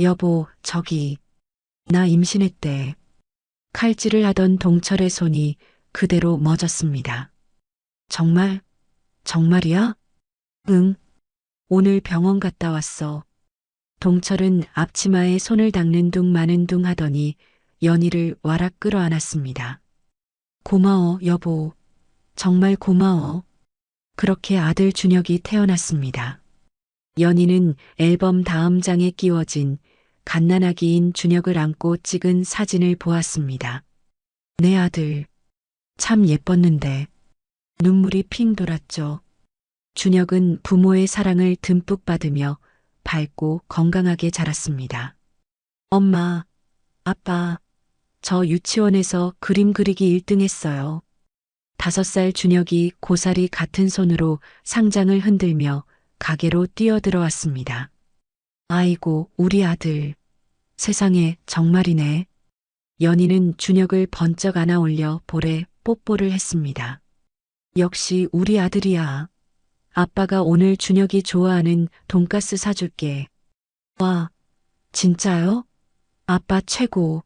여보, 저기, 나 임신했대. 칼질을 하던 동철의 손이 그대로 멎었습니다. 정말? 정말이야? 응. 오늘 병원 갔다 왔어. 동철은 앞치마에 손을 닦는 둥 마는 둥 하더니 연희를 와락 끌어안았습니다. 고마워, 여보. 정말 고마워. 그렇게 아들 준혁이 태어났습니다. 연희는 앨범 다음 장에 끼워진 갓난아기인 준혁을 안고 찍은 사진을 보았습니다. 내 아들. 참 예뻤는데. 눈물이 핑 돌았죠. 준혁은 부모의 사랑을 듬뿍 받으며 밝고 건강하게 자랐습니다. 엄마, 아빠, 저 유치원에서 그림 그리기 1등 했어요. 5살 준혁이 고사리 같은 손으로 상장을 흔들며 가게로 뛰어들어왔습니다. 아이고, 우리 아들. 세상에, 정말이네. 연희는 준혁을 번쩍 안아 올려 볼에 뽀뽀를 했습니다. 역시 우리 아들이야. 아빠가 오늘 준혁이 좋아하는 돈가스 사줄게. 와, 진짜요? 아빠 최고.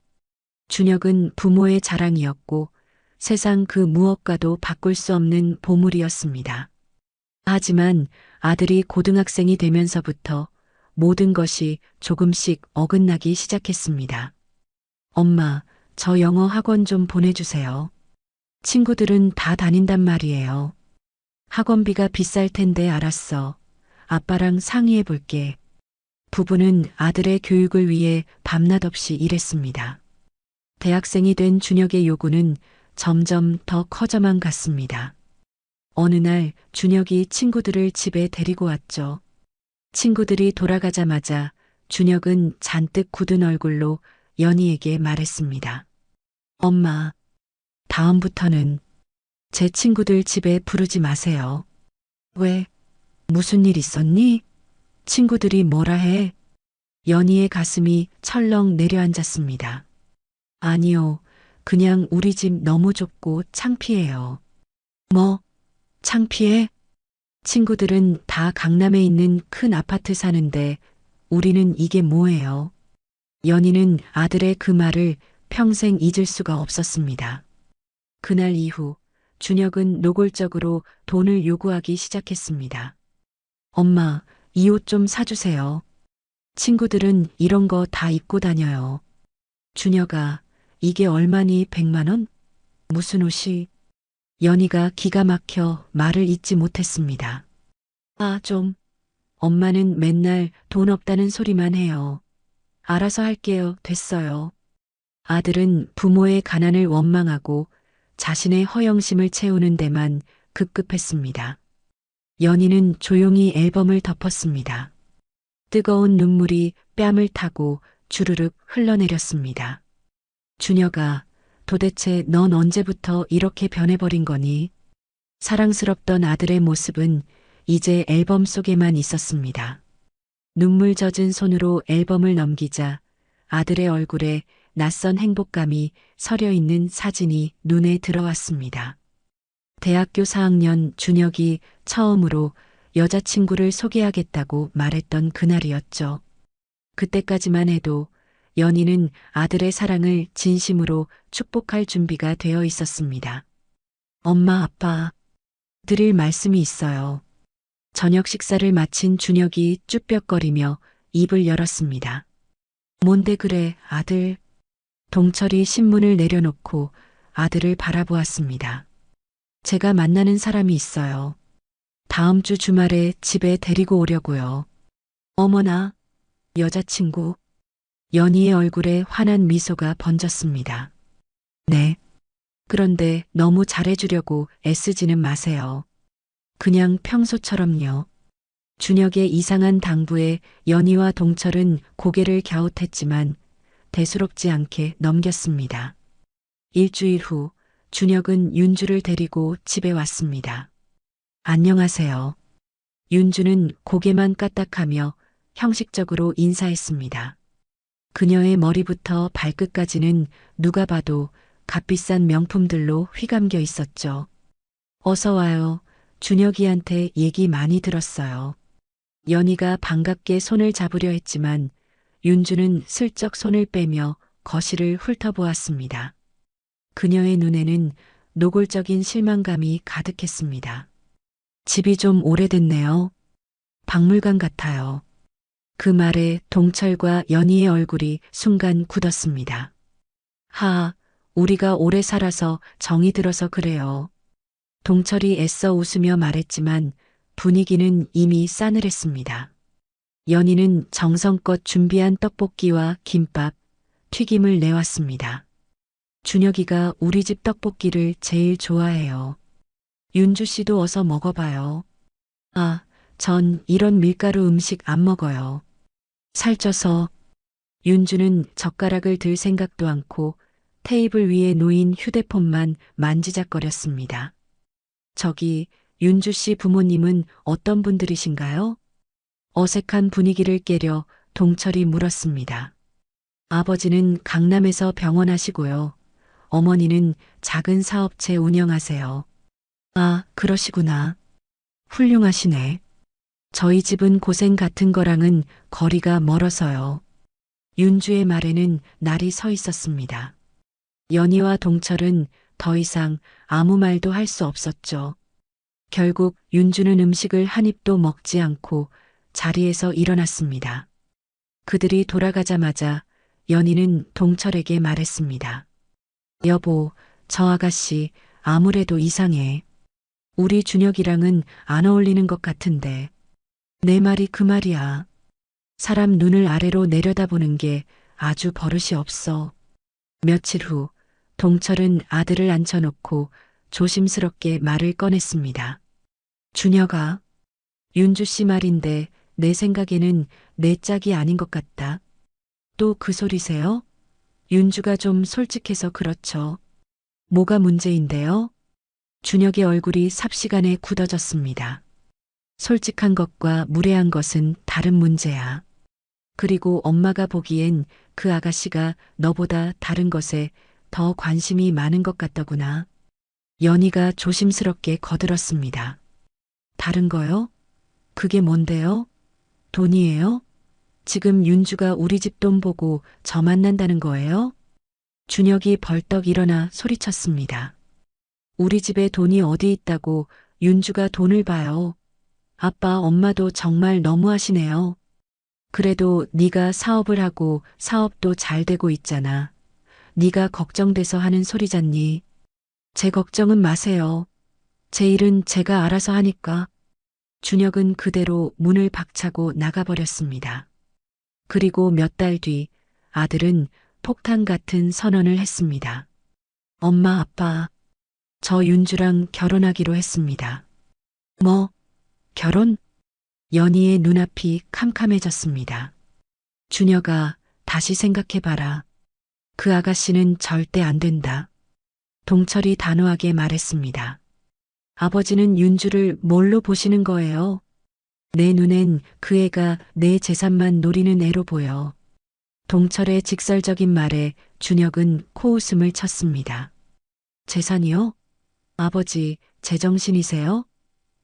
준혁은 부모의 자랑이었고 세상 그 무엇과도 바꿀 수 없는 보물이었습니다. 하지만 아들이 고등학생이 되면서부터 모든 것이 조금씩 어긋나기 시작했습니다. 엄마, 저 영어 학원 좀 보내주세요. 친구들은 다 다닌단 말이에요. 학원비가 비쌀 텐데 알았어. 아빠랑 상의해 볼게. 부부는 아들의 교육을 위해 밤낮 없이 일했습니다. 대학생이 된 준혁의 요구는 점점 더 커져만 갔습니다. 어느 날 준혁이 친구들을 집에 데리고 왔죠. 친구들이 돌아가자마자 준혁은 잔뜩 굳은 얼굴로 연희에게 말했습니다. 엄마, 다음부터는 제 친구들 집에 부르지 마세요. 왜? 무슨 일 있었니? 친구들이 뭐라 해? 연희의 가슴이 철렁 내려앉았습니다. 아니요, 그냥 우리 집 너무 좁고 창피해요. 뭐? 창피해? 친구들은 다 강남에 있는 큰 아파트 사는데 우리는 이게 뭐예요? 연희는 아들의 그 말을 평생 잊을 수가 없었습니다. 그날 이후 준혁은 노골적으로 돈을 요구하기 시작했습니다. 엄마, 이 옷 좀 사주세요. 친구들은 이런 거 다 입고 다녀요. 준혁아, 이게 얼마니 100만 원? 무슨 옷이? 연희가 기가 막혀 말을 잇지 못했습니다. 아, 좀. 엄마는 맨날 돈 없다는 소리만 해요. 알아서 할게요. 됐어요. 아들은 부모의 가난을 원망하고 자신의 허영심을 채우는 데만 급급했습니다. 연희는 조용히 앨범을 덮었습니다. 뜨거운 눈물이 뺨을 타고 주르륵 흘러내렸습니다. 준혁아, 도대체 넌 언제부터 이렇게 변해버린 거니? 사랑스럽던 아들의 모습은 이제 앨범 속에만 있었습니다. 눈물 젖은 손으로 앨범을 넘기자 아들의 얼굴에 낯선 행복감이 서려 있는 사진이 눈에 들어왔습니다. 대학교 4학년 준혁이 처음으로 여자친구를 소개하겠다고 말했던 그날이었죠. 그때까지만 해도 연희는 아들의 사랑을 진심으로 축복할 준비가 되어 있었습니다. 엄마, 아빠, 드릴 말씀이 있어요. 저녁 식사를 마친 준혁이 쭈뼛거리며 입을 열었습니다. 뭔데 그래, 아들. 동철이 신문을 내려놓고 아들을 바라보았습니다. 제가 만나는 사람이 있어요. 다음 주 주말에 집에 데리고 오려고요. 어머나, 여자친구. 연희의 얼굴에 환한 미소가 번졌습니다. 네. 그런데 너무 잘해주려고 애쓰지는 마세요. 그냥 평소처럼요. 준혁의 이상한 당부에 연희와 동철은 고개를 갸웃했지만 대수롭지 않게 넘겼습니다. 일주일 후 준혁은 윤주를 데리고 집에 왔습니다. 안녕하세요. 윤주는 고개만 까딱하며 형식적으로 인사했습니다. 그녀의 머리부터 발끝까지는 누가 봐도 값비싼 명품들로 휘감겨 있었죠. 어서 와요. 준혁이한테 얘기 많이 들었어요. 연희가 반갑게 손을 잡으려 했지만 윤주는 슬쩍 손을 빼며 거실을 훑어보았습니다. 그녀의 눈에는 노골적인 실망감이 가득했습니다. 집이 좀 오래됐네요. 박물관 같아요. 그 말에 동철과 연희의 얼굴이 순간 굳었습니다. 하, 우리가 오래 살아서 정이 들어서 그래요. 동철이 애써 웃으며 말했지만 분위기는 이미 싸늘했습니다. 연희는 정성껏 준비한 떡볶이와 김밥, 튀김을 내왔습니다. 준혁이가 우리 집 떡볶이를 제일 좋아해요. 윤주 씨도 어서 먹어봐요. 아, 전 이런 밀가루 음식 안 먹어요. 살쪄서. 윤주는 젓가락을 들 생각도 않고 테이블 위에 놓인 휴대폰만 만지작거렸습니다. 저기, 윤주 씨 부모님은 어떤 분들이신가요? 어색한 분위기를 깨려 동철이 물었습니다. 아버지는 강남에서 병원하시고요. 어머니는 작은 사업체 운영하세요. 아, 그러시구나. 훌륭하시네. 저희 집은 고생 같은 거랑은 거리가 멀어서요. 윤주의 말에는 날이 서 있었습니다. 연희와 동철은 더 이상 아무 말도 할 수 없었죠. 결국 윤주는 음식을 한 입도 먹지 않고 자리에서 일어났습니다. 그들이 돌아가자마자 연희는 동철에게 말했습니다. 여보, 저 아가씨 아무래도 이상해. 우리 준혁이랑은 안 어울리는 것 같은데. 내 말이 그 말이야. 사람 눈을 아래로 내려다보는 게 아주 버릇이 없어. 며칠 후, 동철은 아들을 앉혀놓고 조심스럽게 말을 꺼냈습니다. 준혁아, 윤주 씨 말인데 내 생각에는 내 짝이 아닌 것 같다. 또 그 소리세요? 윤주가 좀 솔직해서 그렇죠. 뭐가 문제인데요? 준혁의 얼굴이 삽시간에 굳어졌습니다. 솔직한 것과 무례한 것은 다른 문제야. 그리고 엄마가 보기엔 그 아가씨가 너보다 다른 것에 더 관심이 많은 것 같더구나. 연희가 조심스럽게 거들었습니다. 다른 거요? 그게 뭔데요? 돈이에요? 지금 윤주가 우리 집 돈 보고 저 만난다는 거예요? 준혁이 벌떡 일어나 소리쳤습니다. 우리 집에 돈이 어디 있다고 윤주가 돈을 봐요. 아빠, 엄마도 정말 너무하시네요. 그래도 네가 사업을 하고 사업도 잘 되고 있잖아. 네가 걱정돼서 하는 소리잖니. 제 걱정은 마세요. 제 일은 제가 알아서 하니까. 준혁은 그대로 문을 박차고 나가버렸습니다. 그리고 몇 달 뒤 아들은 폭탄 같은 선언을 했습니다. 엄마, 아빠, 저 윤주랑 결혼하기로 했습니다. 뭐, 결혼? 연희의 눈앞이 캄캄해졌습니다. 준혁아, 다시 생각해봐라. 그 아가씨는 절대 안 된다. 동철이 단호하게 말했습니다. 아버지는 윤주를 뭘로 보시는 거예요? 내 눈엔 그 애가 내 재산만 노리는 애로 보여. 동철의 직설적인 말에 준혁은 코웃음을 쳤습니다. 재산이요? 아버지, 제정신이세요?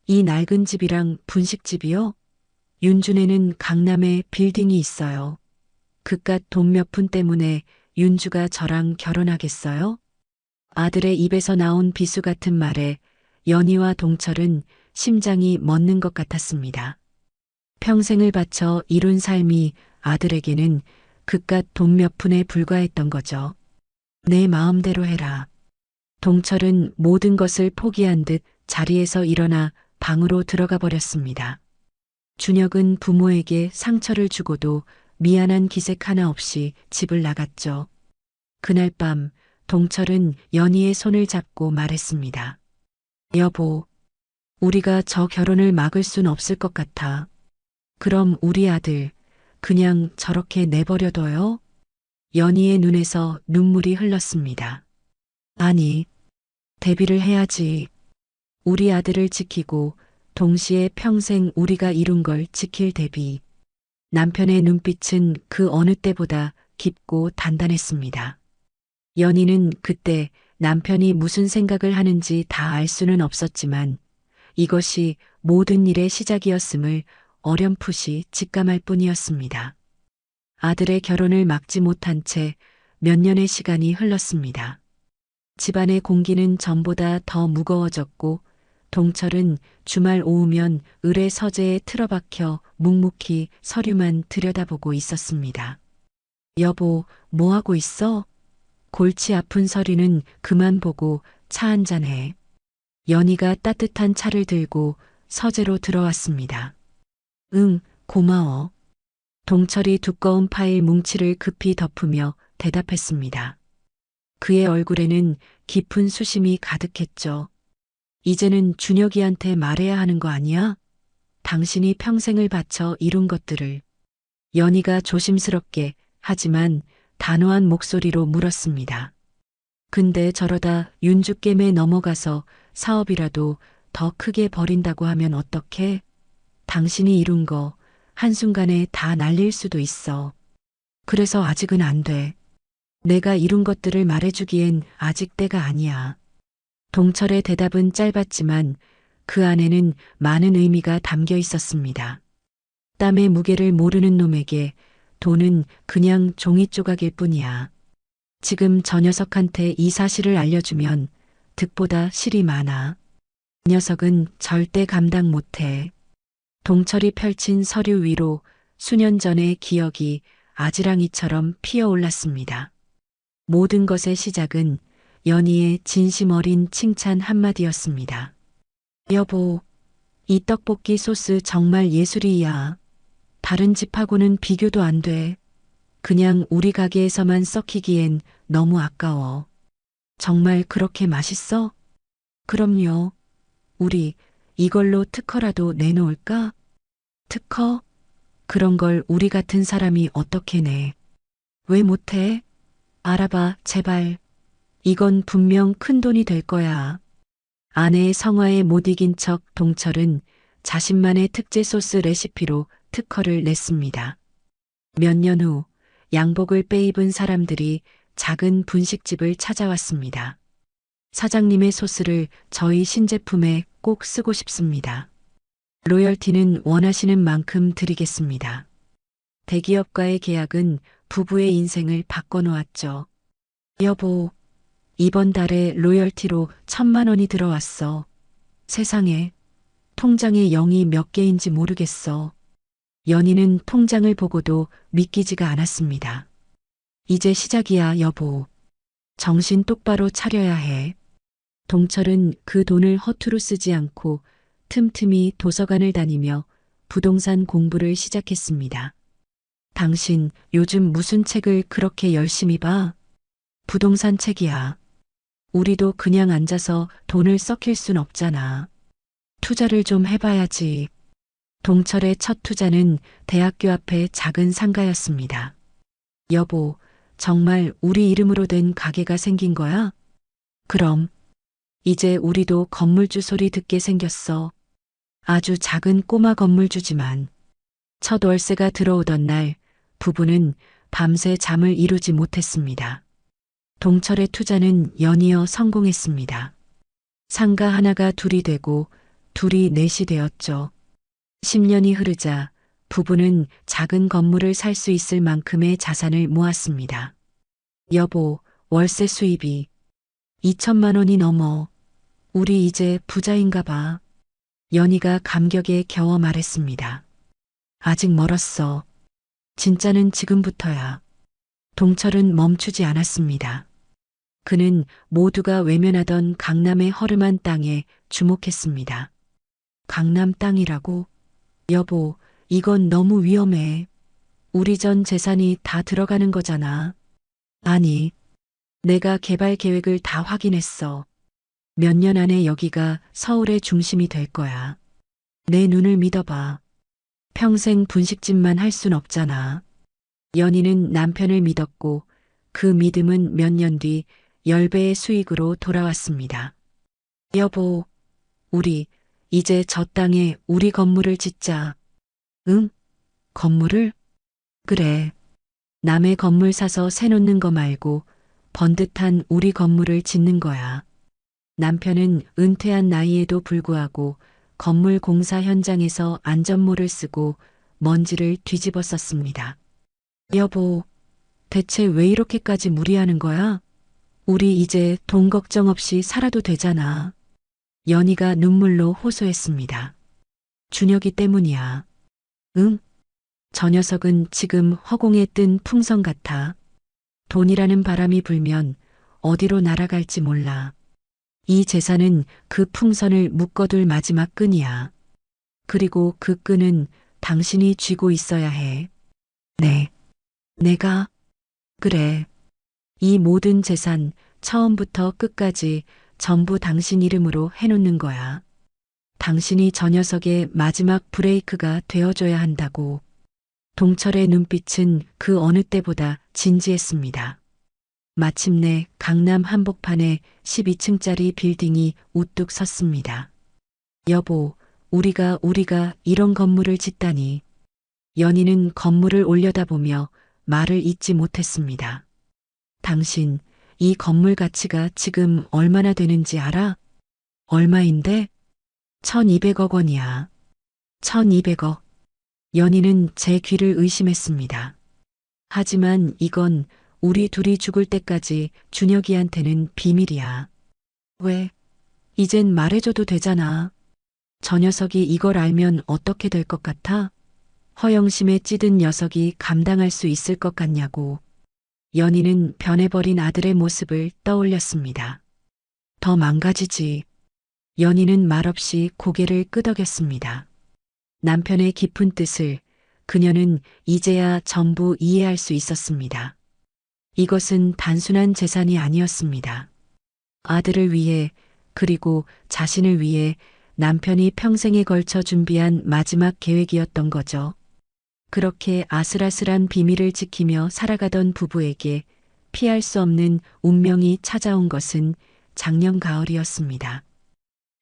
이 낡은 집이랑 분식집이요? 윤준에는 강남에 빌딩이 있어요. 그깟 돈 몇 푼 때문에 윤주가 저랑 결혼하겠어요? 아들의 입에서 나온 비수 같은 말에 연희와 동철은 심장이 멎는 것 같았습니다. 평생을 바쳐 이룬 삶이 아들에게는 그깟 돈 몇 푼에 불과했던 거죠. 내 마음대로 해라. 동철은 모든 것을 포기한 듯 자리에서 일어나 방으로 들어가 버렸습니다. 준혁은 부모에게 상처를 주고도 미안한 기색 하나 없이 집을 나갔죠. 그날 밤 동철은 연희의 손을 잡고 말했습니다. 여보, 우리가 저 결혼을 막을 순 없을 것 같아. 그럼 우리 아들 그냥 저렇게 내버려둬요? 연희의 눈에서 눈물이 흘렀습니다. 아니, 대비를 해야지. 우리 아들을 지키고 동시에 평생 우리가 이룬 걸 지킬 대비. 남편의 눈빛은 그 어느 때보다 깊고 단단했습니다. 연희는 그때 남편이 무슨 생각을 하는지 다 알 수는 없었지만 이것이 모든 일의 시작이었음을 어렴풋이 직감할 뿐이었습니다. 아들의 결혼을 막지 못한 채 몇 년의 시간이 흘렀습니다. 집안의 공기는 전보다 더 무거워졌고 동철은 주말 오후면 을의 서재에 틀어박혀 묵묵히 서류만 들여다보고 있었습니다. 여보, 뭐 하고 있어? 골치 아픈 서류는 그만 보고 차 한잔 해. 연희가 따뜻한 차를 들고 서재로 들어왔습니다. 응, 고마워. 동철이 두꺼운 파일 뭉치를 급히 덮으며 대답했습니다. 그의 얼굴에는 깊은 수심이 가득했죠. 이제는 준혁이한테 말해야 하는 거 아니야? 당신이 평생을 바쳐 이룬 것들을. 연희가 조심스럽게 하지만 단호한 목소리로 물었습니다. 근데 저러다 윤주겜에 넘어가서 사업이라도 더 크게 벌인다고 하면 어떡해? 당신이 이룬 거 한순간에 다 날릴 수도 있어. 그래서 아직은 안 돼. 내가 이룬 것들을 말해주기엔 아직 때가 아니야. 동철의 대답은 짧았지만 그 안에는 많은 의미가 담겨 있었습니다. 땀의 무게를 모르는 놈에게 돈은 그냥 종이 조각일 뿐이야. 지금 저 녀석한테 이 사실을 알려주면 득보다 실이 많아. 이 녀석은 절대 감당 못해. 동철이 펼친 서류 위로 수년 전의 기억이 아지랑이처럼 피어올랐습니다. 모든 것의 시작은 연희의 진심 어린 칭찬 한마디였습니다. 여보, 이 떡볶이 소스 정말 예술이야. 다른 집하고는 비교도 안 돼. 그냥 우리 가게에서만 썩히기엔 너무 아까워. 정말 그렇게 맛있어? 그럼요. 우리 이걸로 특허라도 내놓을까? 특허? 그런 걸 우리 같은 사람이 어떻게 내? 왜 못해? 알아봐, 제발. 이건 분명 큰 돈이 될 거야. 아내의 성화에 못 이긴 척 동철은 자신만의 특제 소스 레시피로 특허를 냈습니다. 몇 년 후 양복을 빼입은 사람들이 작은 분식집을 찾아왔습니다. 사장님의 소스를 저희 신제품에 꼭 쓰고 싶습니다. 로열티는 원하시는 만큼 드리겠습니다. 대기업과의 계약은 부부의 인생을 바꿔놓았죠. 여보, 이번 달에 로열티로 1,000만 원이 들어왔어. 세상에, 통장에 0이 몇 개인지 모르겠어. 연희는 통장을 보고도 믿기지가 않았습니다. 이제 시작이야, 여보. 정신 똑바로 차려야 해. 동철은 그 돈을 허투루 쓰지 않고 틈틈이 도서관을 다니며 부동산 공부를 시작했습니다. 당신 요즘 무슨 책을 그렇게 열심히 봐? 부동산 책이야. 우리도 그냥 앉아서 돈을 썩힐 순 없잖아. 투자를 좀 해봐야지. 동철의 첫 투자는 대학교 앞에 작은 상가였습니다. 여보, 정말 우리 이름으로 된 가게가 생긴 거야? 그럼. 이제 우리도 건물주 소리 듣게 생겼어. 아주 작은 꼬마 건물주지만. 첫 월세가 들어오던 날 부부는 밤새 잠을 이루지 못했습니다. 동철의 투자는 연이어 성공했습니다. 상가 하나가 둘이 되고 둘이 넷이 되었죠. 10년이 흐르자 부부는 작은 건물을 살 수 있을 만큼의 자산을 모았습니다. 여보, 월세 수입이 2천만 원이 넘어. 우리 이제 부자인가 봐. 연희가 감격에 겨워 말했습니다. 아직 멀었어. 진짜는 지금부터야. 동철은 멈추지 않았습니다. 그는 모두가 외면하던 강남의 허름한 땅에 주목했습니다. 강남 땅이라고? 여보, 이건 너무 위험해. 우리 전 재산이 다 들어가는 거잖아. 아니, 내가 개발 계획을 다 확인했어. 몇 년 안에 여기가 서울의 중심이 될 거야. 내 눈을 믿어봐. 평생 분식집만 할 순 없잖아. 연희는 남편을 믿었고 그 믿음은 몇 년 뒤 10배의 수익으로 돌아왔습니다. 여보, 우리 이제 저 땅에 우리 건물을 짓자. 응? 건물을? 그래. 남의 건물 사서 새 놓는 거 말고 번듯한 우리 건물을 짓는 거야. 남편은 은퇴한 나이에도 불구하고 건물 공사 현장에서 안전모를 쓰고 먼지를 뒤집어 썼습니다. 여보, 대체 왜 이렇게까지 무리하는 거야? 우리 이제 돈 걱정 없이 살아도 되잖아. 연희가 눈물로 호소했습니다. 준혁이 때문이야. 응? 저 녀석은 지금 허공에 뜬 풍선 같아. 돈이라는 바람이 불면 어디로 날아갈지 몰라. 이 재산은 그 풍선을 묶어둘 마지막 끈이야. 그리고 그 끈은 당신이 쥐고 있어야 해. 네. 내가? 그래. 이 모든 재산 처음부터 끝까지 전부 당신 이름으로 해놓는 거야. 당신이 저 녀석의 마지막 브레이크가 되어줘야 한다고. 동철의 눈빛은 그 어느 때보다 진지했습니다. 마침내 강남 한복판에 12층짜리 빌딩이 우뚝 섰습니다. 여보, 우리가 이런 건물을 짓다니. 연희는 건물을 올려다보며 말을 잇지 못했습니다. 당신, 이 건물 가치가 지금 얼마나 되는지 알아? 얼마인데? 1,200억 원이야. 1,200억. 연희는 제 귀를 의심했습니다. 하지만 이건 우리 둘이 죽을 때까지 준혁이한테는 비밀이야. 왜? 이젠 말해줘도 되잖아. 저 녀석이 이걸 알면 어떻게 될 것 같아? 허영심에 찌든 녀석이 감당할 수 있을 것 같냐고. 연희는 변해버린 아들의 모습을 떠올렸습니다. 더 망가지지. 연희는 말없이 고개를 끄덕였습니다. 남편의 깊은 뜻을 그녀는 이제야 전부 이해할 수 있었습니다. 이것은 단순한 재산이 아니었습니다. 아들을 위해 그리고 자신을 위해 남편이 평생에 걸쳐 준비한 마지막 계획이었던 거죠. 그렇게 아슬아슬한 비밀을 지키며 살아가던 부부에게 피할 수 없는 운명이 찾아온 것은 작년 가을이었습니다.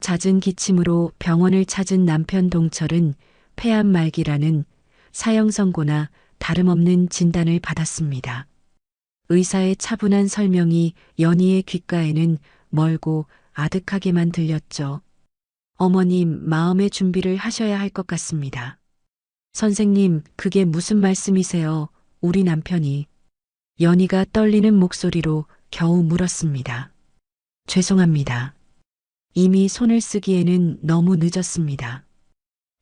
잦은 기침으로 병원을 찾은 남편 동철은 폐암 말기라는 사형 선고나 다름없는 진단을 받았습니다. 의사의 차분한 설명이 연희의 귓가에는 멀고 아득하게만 들렸죠. 어머님, 마음의 준비를 하셔야 할 것 같습니다. 선생님, 그게 무슨 말씀이세요? 우리 남편이. 연희가 떨리는 목소리로 겨우 물었습니다. 죄송합니다. 이미 손을 쓰기에는 너무 늦었습니다.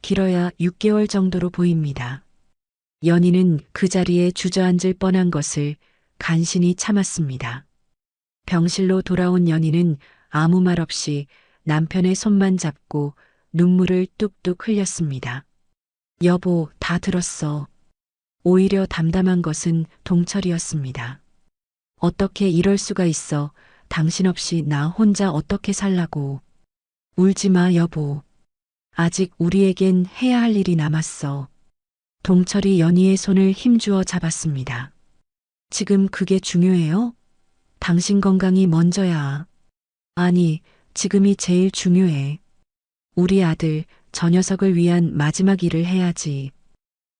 길어야 6개월 정도로 보입니다. 연희는 그 자리에 주저앉을 뻔한 것을 간신히 참았습니다. 병실로 돌아온 연희는 아무 말 없이 남편의 손만 잡고 눈물을 뚝뚝 흘렸습니다. 여보, 다 들었어. 오히려 담담한 것은 동철이었습니다. 어떻게 이럴 수가 있어. 당신 없이 나 혼자 어떻게 살라고. 울지 마, 여보. 아직 우리에겐 해야 할 일이 남았어. 동철이 연희의 손을 힘주어 잡았습니다. 지금 그게 중요해요? 당신 건강이 먼저야. 아니, 지금이 제일 중요해. 우리 아들, 저 녀석을 위한 마지막 일을 해야지.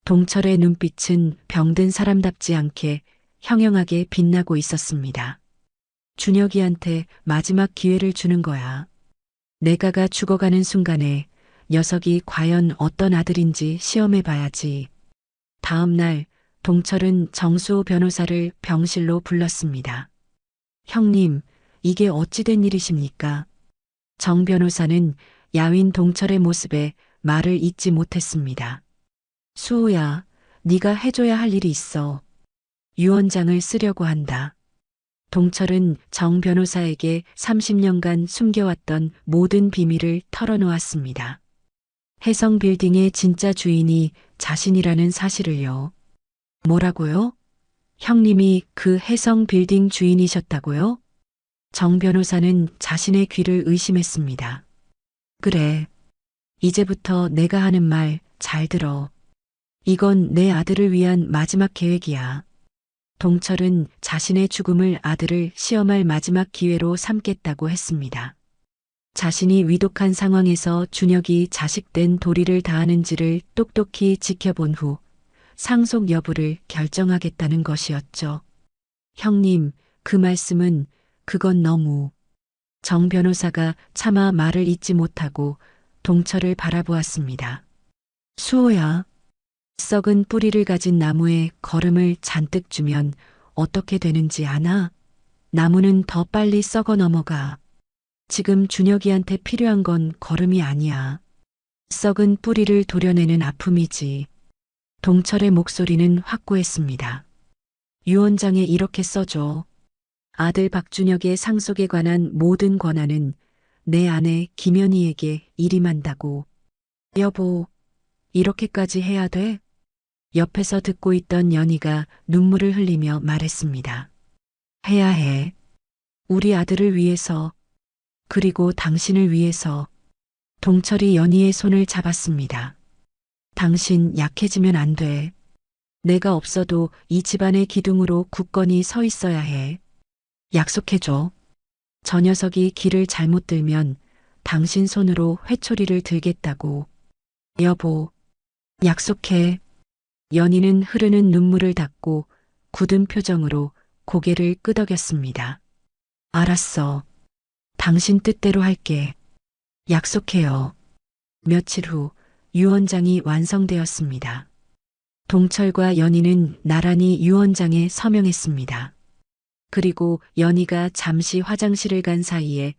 동철의 눈빛은 병든 사람답지 않게 형형하게 빛나고 있었습니다. 준혁이한테 마지막 기회를 주는 거야. 내가가 죽어가는 순간에 녀석이 과연 어떤 아들인지 시험해봐야지. 다음 날 동철은 정수호 변호사를 병실로 불렀습니다. 형님, 이게 어찌된 일이십니까? 정 변호사는 야윈 동철의 모습에 말을 잇지 못했습니다. 수호야, 네가 해줘야 할 일이 있어. 유언장을 쓰려고 한다. 동철은 정 변호사에게 30년간 숨겨왔던 모든 비밀을 털어놓았습니다. 해성 빌딩의 진짜 주인이 자신이라는 사실을요. 뭐라고요? 형님이 그 해성 빌딩 주인이셨다고요? 정 변호사는 자신의 귀를 의심했습니다. 그래. 이제부터 내가 하는 말 잘 들어. 이건 내 아들을 위한 마지막 계획이야. 동철은 자신의 죽음을 아들을 시험할 마지막 기회로 삼겠다고 했습니다. 자신이 위독한 상황에서 준혁이 자식된 도리를 다하는지를 똑똑히 지켜본 후 상속 여부를 결정하겠다는 것이었죠. 형님, 그 말씀은 그건 너무. 정 변호사가 차마 말을 잇지 못하고 동철을 바라보았습니다. 수호야, 썩은 뿌리를 가진 나무에 거름을 잔뜩 주면 어떻게 되는지 아나? 나무는 더 빨리 썩어 넘어가. 지금 준혁이한테 필요한 건 거름이 아니야. 썩은 뿌리를 도려내는 아픔이지. 동철의 목소리는 확고했습니다. 유언장에 이렇게 써줘. 아들 박준혁의 상속에 관한 모든 권한은 내 아내 김연희에게 일임한다고. 여보, 이렇게까지 해야 돼? 옆에서 듣고 있던 연희가 눈물을 흘리며 말했습니다. 해야 해. 우리 아들을 위해서, 그리고 당신을 위해서. 동철이 연희의 손을 잡았습니다. 당신 약해지면 안 돼. 내가 없어도 이 집안의 기둥으로 굳건히 서 있어야 해. 약속해줘. 저 녀석이 길을 잘못 들면 당신 손으로 회초리를 들겠다고. 여보, 약속해. 연희는 흐르는 눈물을 닦고 굳은 표정으로 고개를 끄덕였습니다. 알았어. 당신 뜻대로 할게. 약속해요. 며칠 후 유언장이 완성되었습니다. 동철과 연희는 나란히 유언장에 서명했습니다. 그리고 연희가 잠시 화장실을 간 사이에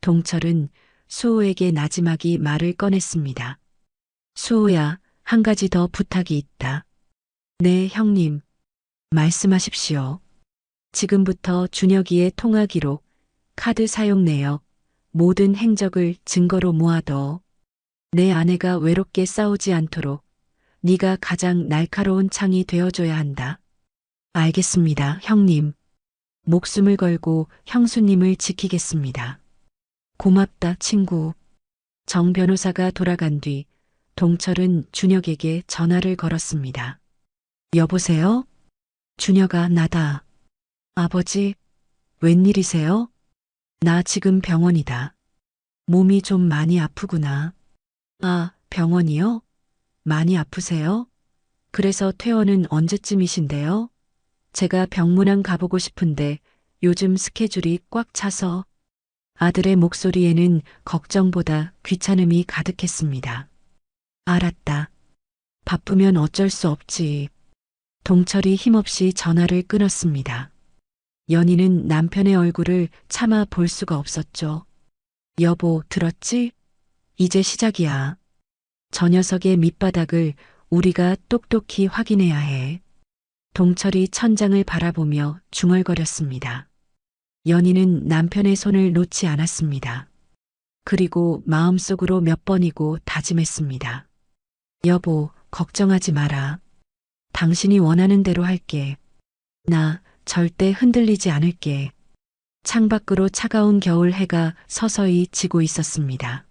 동철은 수호에게 나지막이 말을 꺼냈습니다. 수호야, 한 가지 더 부탁이 있다. 네, 형님. 말씀하십시오. 지금부터 준혁이의 통화 기록, 카드 사용 내역, 모든 행적을 증거로 모아둬. 내 아내가 외롭게 싸우지 않도록 네가 가장 날카로운 창이 되어줘야 한다. 알겠습니다, 형님. 목숨을 걸고 형수님을 지키겠습니다. 고맙다, 친구. 정 변호사가 돌아간 뒤 동철은 준혁에게 전화를 걸었습니다. 여보세요? 준혁아, 나다. 아버지, 웬일이세요? 나 지금 병원이다. 몸이 좀 많이 아프구나. 아, 병원이요? 많이 아프세요? 그래서 퇴원은 언제쯤이신데요? 제가 병문안 가보고 싶은데 요즘 스케줄이 꽉 차서. 아들의 목소리에는 걱정보다 귀찮음이 가득했습니다. 알았다. 바쁘면 어쩔 수 없지. 동철이 힘없이 전화를 끊었습니다. 연희는 남편의 얼굴을 차마 볼 수가 없었죠. 여보, 들었지? 이제 시작이야. 저 녀석의 밑바닥을 우리가 똑똑히 확인해야 해. 동철이 천장을 바라보며 중얼거렸습니다. 연희는 남편의 손을 놓지 않았습니다. 그리고 마음속으로 몇 번이고 다짐했습니다. 여보, 걱정하지 마라. 당신이 원하는 대로 할게. 나 절대 흔들리지 않을게. 창밖으로 차가운 겨울 해가 서서히 지고 있었습니다.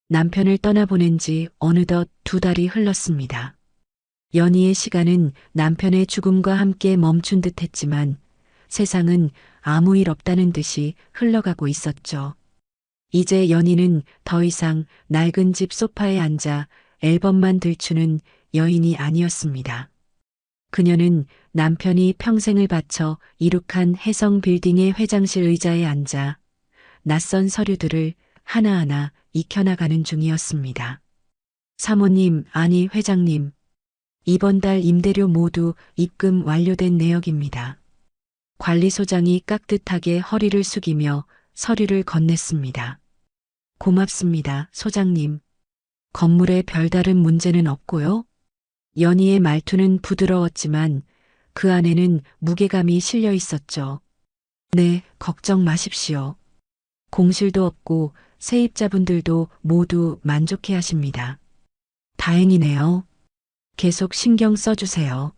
남편을 떠나보낸 지 어느덧 2달이 흘렀습니다. 연희의 시간은 남편의 죽음과 함께 멈춘 듯 했지만 세상은 아무 일 없다는 듯이 흘러가고 있었죠. 이제 연희는 더 이상 낡은 집 소파에 앉아 앨범만 들추는 여인이 아니었습니다. 그녀는 남편이 평생을 바쳐 이룩한 해성 빌딩의 회장실 의자에 앉아 낯선 서류들을 하나하나 익혀나가는 중이었습니다. 사모님, 아니 회장님. 이번 달 임대료 모두 입금 완료된 내역입니다. 관리소장이 깍듯하게 허리를 숙이며 서류를 건넸습니다. 고맙습니다, 소장님. 건물에 별다른 문제는 없고요. 연희의 말투는 부드러웠지만 그 안에는 무게감이 실려 있었죠. 네, 걱정 마십시오. 공실도 없고 세입자분들도 모두 만족해 하십니다. 다행이네요. 계속 신경 써주세요.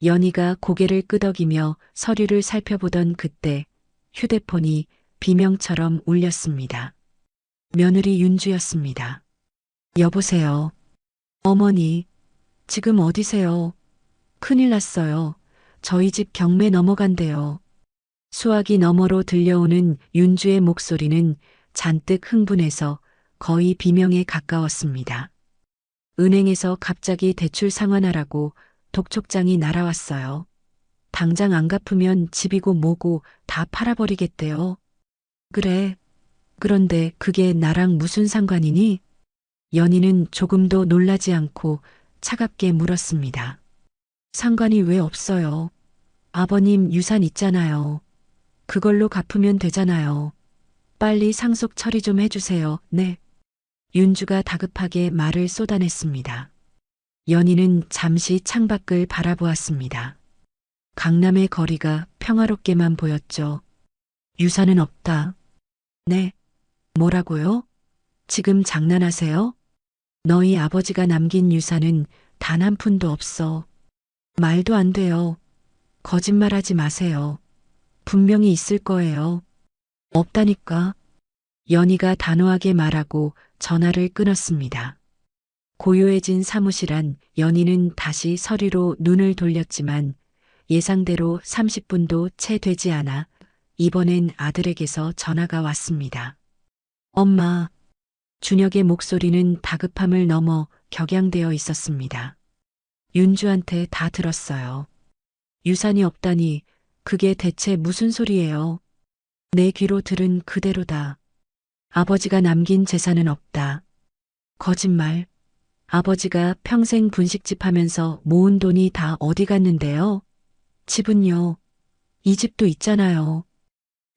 연희가 고개를 끄덕이며 서류를 살펴보던 그때 휴대폰이 비명처럼 울렸습니다. 며느리 윤주였습니다. 여보세요. 어머니, 지금 어디세요? 큰일 났어요. 저희 집 경매 넘어간대요. 수화기 너머로 들려오는 윤주의 목소리는 잔뜩 흥분해서 거의 비명에 가까웠습니다. 은행에서 갑자기 대출 상환하라고 독촉장이 날아왔어요. 당장 안 갚으면 집이고 뭐고 다 팔아버리겠대요. 그래. 그런데 그게 나랑 무슨 상관이니? 연희는 조금도 놀라지 않고 차갑게 물었습니다. 상관이 왜 없어요? 아버님 유산 있잖아요. 그걸로 갚으면 되잖아요. 빨리 상속 처리 좀 해주세요. 네. 윤주가 다급하게 말을 쏟아냈습니다. 연희는 잠시 창밖을 바라보았습니다. 강남의 거리가 평화롭게만 보였죠. 유산은 없다. 네. 뭐라고요? 지금 장난하세요? 너희 아버지가 남긴 유산은 단 한 푼도 없어. 말도 안 돼요. 거짓말하지 마세요. 분명히 있을 거예요. 없다니까. 연희가 단호하게 말하고 전화를 끊었습니다. 고요해진 사무실 안 연희는 다시 서류로 눈을 돌렸지만 예상대로 30분도 채 되지 않아 이번엔 아들에게서 전화가 왔습니다. 엄마. 준혁의 목소리는 다급함을 넘어 격양되어 있었습니다. 윤주한테 다 들었어요. 유산이 없다니 그게 대체 무슨 소리예요? 내 귀로 들은 그대로다. 아버지가 남긴 재산은 없다. 거짓말. 아버지가 평생 분식집 하면서 모은 돈이 다 어디 갔는데요? 집은요. 이 집도 있잖아요.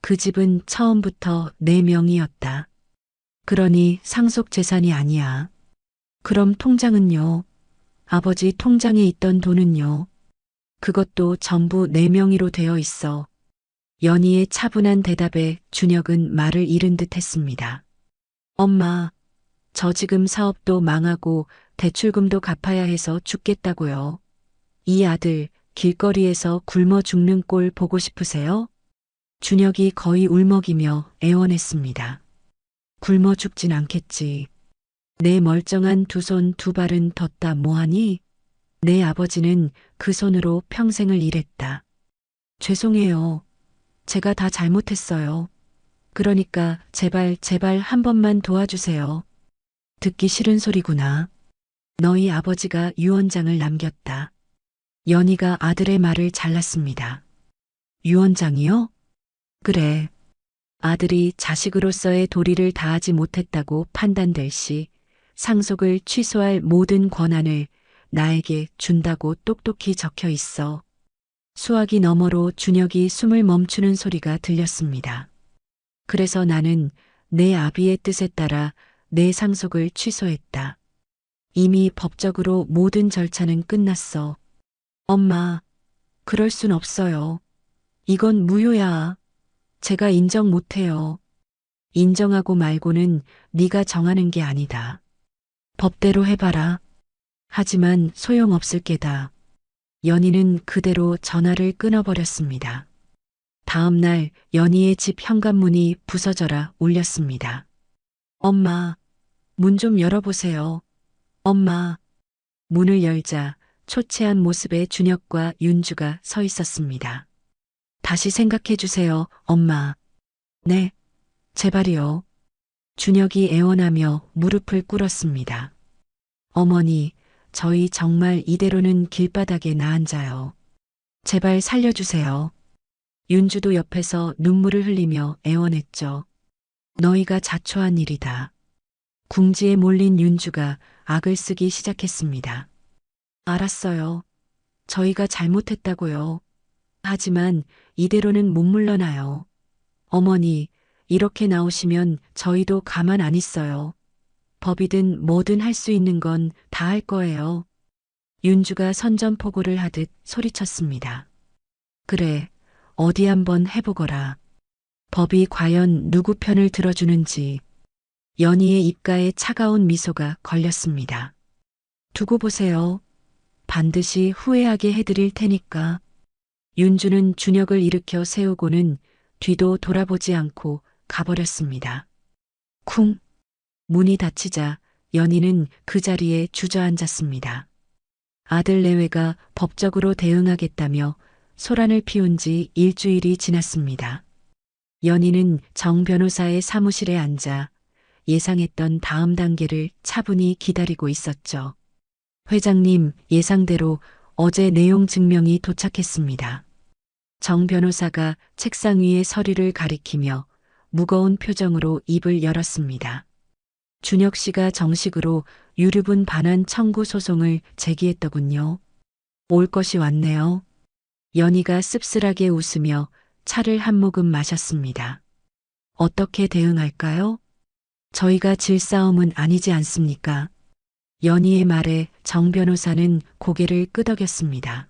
그 집은 처음부터 내 명의였다. 그러니 상속 재산이 아니야. 그럼 통장은요? 아버지 통장에 있던 돈은요? 그것도 전부 내 명의로 되어 있어. 연희의 차분한 대답에 준혁은 말을 잃은 듯 했습니다. 엄마, 저 지금 사업도 망하고 대출금도 갚아야 해서 죽겠다고요. 이 아들 길거리에서 굶어 죽는 꼴 보고 싶으세요? 준혁이 거의 울먹이며 애원했습니다. 굶어 죽진 않겠지. 내 멀쩡한 두 손 두 발은 덧다 뭐하니? 내 아버지는 그 손으로 평생을 일했다. 죄송해요. 제가 다 잘못했어요. 그러니까 제발 한 번만 도와주세요. 듣기 싫은 소리구나. 너희 아버지가 유언장을 남겼다. 연희가 아들의 말을 잘랐습니다. 유언장이요? 그래. 아들이 자식으로서의 도리를 다하지 못했다고 판단될 시 상속을 취소할 모든 권한을 나에게 준다고 똑똑히 적혀 있어. 수화기 너머로 준혁이 숨을 멈추는 소리가 들렸습니다. 그래서 나는 내 아비의 뜻에 따라 내 상속을 취소했다. 이미 법적으로 모든 절차는 끝났어. 엄마, 그럴 순 없어요. 이건 무효야. 제가 인정 못해요. 인정하고 말고는 네가 정하는 게 아니다. 법대로 해봐라. 하지만 소용없을 게다. 연희는 그대로 전화를 끊어버렸습니다. 다음 날 연희의 집 현관문이 부서져라 울렸습니다. 엄마, 문 좀 열어보세요. 엄마. 문을 열자 초췌한 모습의 준혁과 윤주가 서 있었습니다. 다시 생각해 주세요, 엄마. 네, 제발이요. 준혁이 애원하며 무릎을 꿇었습니다. 어머니, 저희 정말 이대로는 길바닥에 나앉아요. 제발 살려주세요. 윤주도 옆에서 눈물을 흘리며 애원했죠. 너희가 자초한 일이다. 궁지에 몰린 윤주가 악을 쓰기 시작했습니다. 알았어요. 저희가 잘못했다고요. 하지만 이대로는 못 물러나요. 어머니, 이렇게 나오시면 저희도 가만 안 있어요. 법이든 뭐든 할 수 있는 건 다 할 거예요. 윤주가 선전포고를 하듯 소리쳤습니다. 그래, 어디 한번 해보거라. 법이 과연 누구 편을 들어주는지. 연희의 입가에 차가운 미소가 걸렸습니다. 두고 보세요. 반드시 후회하게 해드릴 테니까. 윤주는 준혁을 일으켜 세우고는 뒤도 돌아보지 않고 가버렸습니다. 쿵! 문이 닫히자 연희는 그 자리에 주저앉았습니다. 아들 내외가 법적으로 대응하겠다며 소란을 피운 지 일주일이 지났습니다. 연희는 정 변호사의 사무실에 앉아 예상했던 다음 단계를 차분히 기다리고 있었죠. 회장님, 예상대로 어제 내용 증명이 도착했습니다. 정 변호사가 책상 위에 서류를 가리키며 무거운 표정으로 입을 열었습니다. 준혁 씨가 정식으로 유류분 반환 청구 소송을 제기했더군요. 올 것이 왔네요. 연희가 씁쓸하게 웃으며 차를 한 모금 마셨습니다. 어떻게 대응할까요? 저희가 질 싸움은 아니지 않습니까? 연희의 말에 정 변호사는 고개를 끄덕였습니다.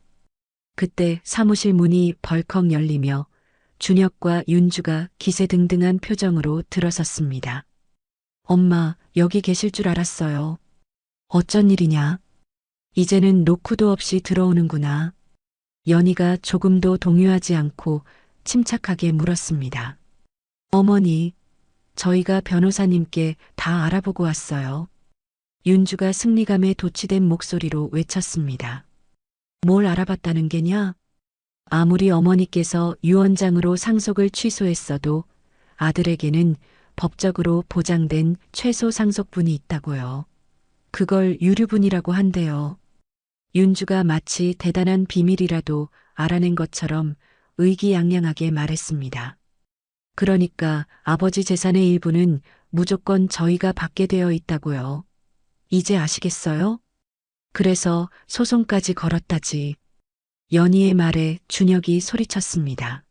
그때 사무실 문이 벌컥 열리며 준혁과 윤주가 기세등등한 표정으로 들어섰습니다. 엄마, 여기 계실 줄 알았어요. 어쩐 일이냐? 이제는 노크도 없이 들어오는구나. 연희가 조금도 동요하지 않고 침착하게 물었습니다. 어머니, 저희가 변호사님께 다 알아보고 왔어요. 윤주가 승리감에 도취된 목소리로 외쳤습니다. 뭘 알아봤다는 게냐? 아무리 어머니께서 유언장으로 상속을 취소했어도 아들에게는 법적으로 보장된 최소 상속분이 있다고요. 그걸 유류분이라고 한대요. 윤주가 마치 대단한 비밀이라도 알아낸 것처럼 의기양양하게 말했습니다. 그러니까 아버지 재산의 일부는 무조건 저희가 받게 되어 있다고요. 이제 아시겠어요? 그래서 소송까지 걸었다지. 연희의 말에 준혁이 소리쳤습니다.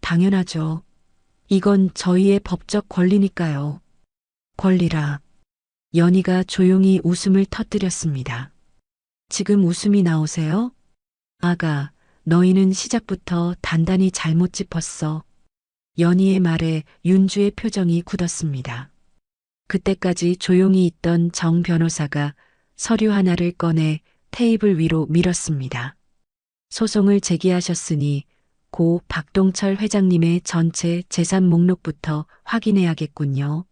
당연하죠. 이건 저희의 법적 권리니까요. 권리라. 연희가 조용히 웃음을 터뜨렸습니다. 지금 웃음이 나오세요? 아가, 너희는 시작부터 단단히 잘못 짚었어. 연희의 말에 윤주의 표정이 굳었습니다. 그때까지 조용히 있던 정 변호사가 서류 하나를 꺼내 테이블 위로 밀었습니다. 소송을 제기하셨으니 고 박동철 회장님의 전체 재산 목록부터 확인해야겠군요.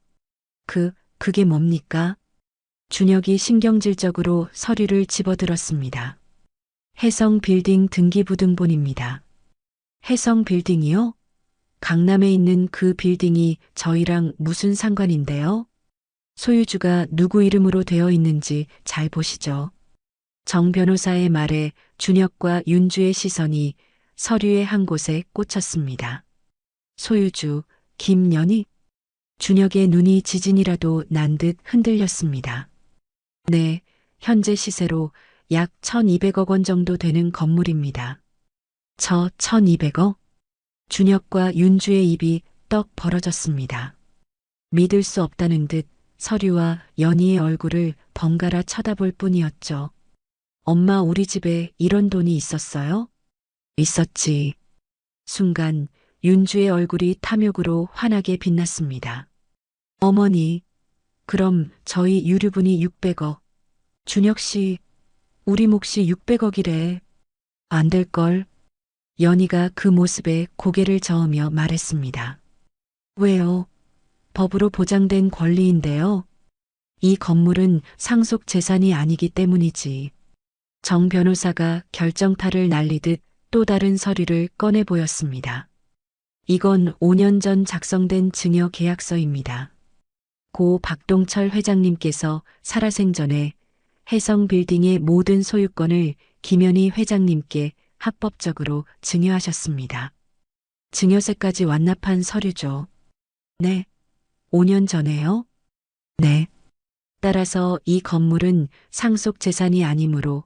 그게 뭡니까? 준혁이 신경질적으로 서류를 집어들었습니다. 해성 빌딩 등기부등본입니다. 해성 빌딩이요? 강남에 있는 그 빌딩이 저희랑 무슨 상관인데요? 소유주가 누구 이름으로 되어 있는지 잘 보시죠. 정 변호사의 말에 준혁과 윤주의 시선이 서류의 한 곳에 꽂혔습니다. 소유주, 김연희? 준혁의 눈이 지진이라도 난 듯 흔들렸습니다. 네, 현재 시세로 약 1200억 원 정도 되는 건물입니다. 1200억? 준혁과 윤주의 입이 떡 벌어졌습니다. 믿을 수 없다는 듯 서류와 연희의 얼굴을 번갈아 쳐다볼 뿐이었죠. 엄마, 우리 집에 이런 돈이 있었어요? 있었지. 순간 윤주의 얼굴이 탐욕으로 환하게 빛났습니다. 어머니, 그럼 저희 유류분이 600억. 준혁 씨, 우리 몫이 600억이래. 안 될걸. 연희가 그 모습에 고개를 저으며 말했습니다. 왜요? 법으로 보장된 권리인데요. 이 건물은 상속 재산이 아니기 때문이지. 정 변호사가 결정타를 날리듯 또 다른 서류를 꺼내 보였습니다. 이건 5년 전 작성된 증여 계약서입니다. 고 박동철 회장님께서 살아생전에 해성 빌딩의 모든 소유권을 김연희 회장님께 합법적으로 증여하셨습니다. 증여세까지 완납한 서류죠. 네. 5년 전에요? 네. 따라서 이 건물은 상속 재산이 아니므로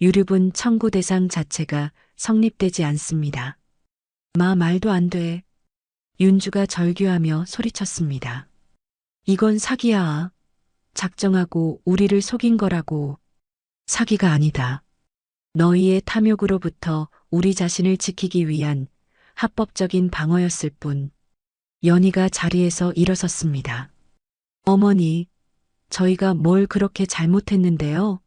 유류분 청구 대상 자체가 성립되지 않습니다. 말도 안 돼. 윤주가 절규하며 소리쳤습니다. 이건 사기야. 작정하고 우리를 속인 거라고. 사기가 아니다. 너희의 탐욕으로부터 우리 자신을 지키기 위한 합법적인 방어였을 뿐. 연희가 자리에서 일어섰습니다. 어머니, 저희가 뭘 그렇게 잘못했는데요?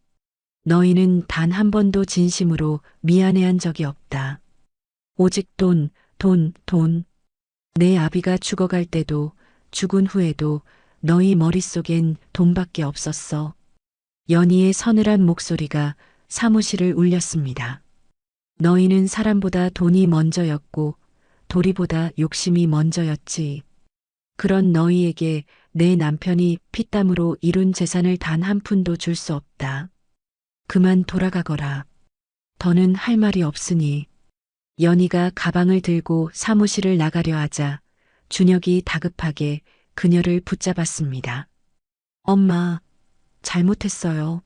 너희는 단 한 번도 진심으로 미안해한 적이 없다. 오직 돈. 내 아비가 죽어갈 때도 죽은 후에도 너희 머릿속엔 돈밖에 없었어. 연희의 서늘한 목소리가 사무실을 울렸습니다. 너희는 사람보다 돈이 먼저였고 도리보다 욕심이 먼저였지. 그런 너희에게 내 남편이 피땀으로 이룬 재산을 단 한 푼도 줄 수 없다. 그만 돌아가거라. 더는 할 말이 없으니. 연희가 가방을 들고 사무실을 나가려 하자 준혁이 다급하게 그녀를 붙잡았습니다. 엄마, 잘못했어요.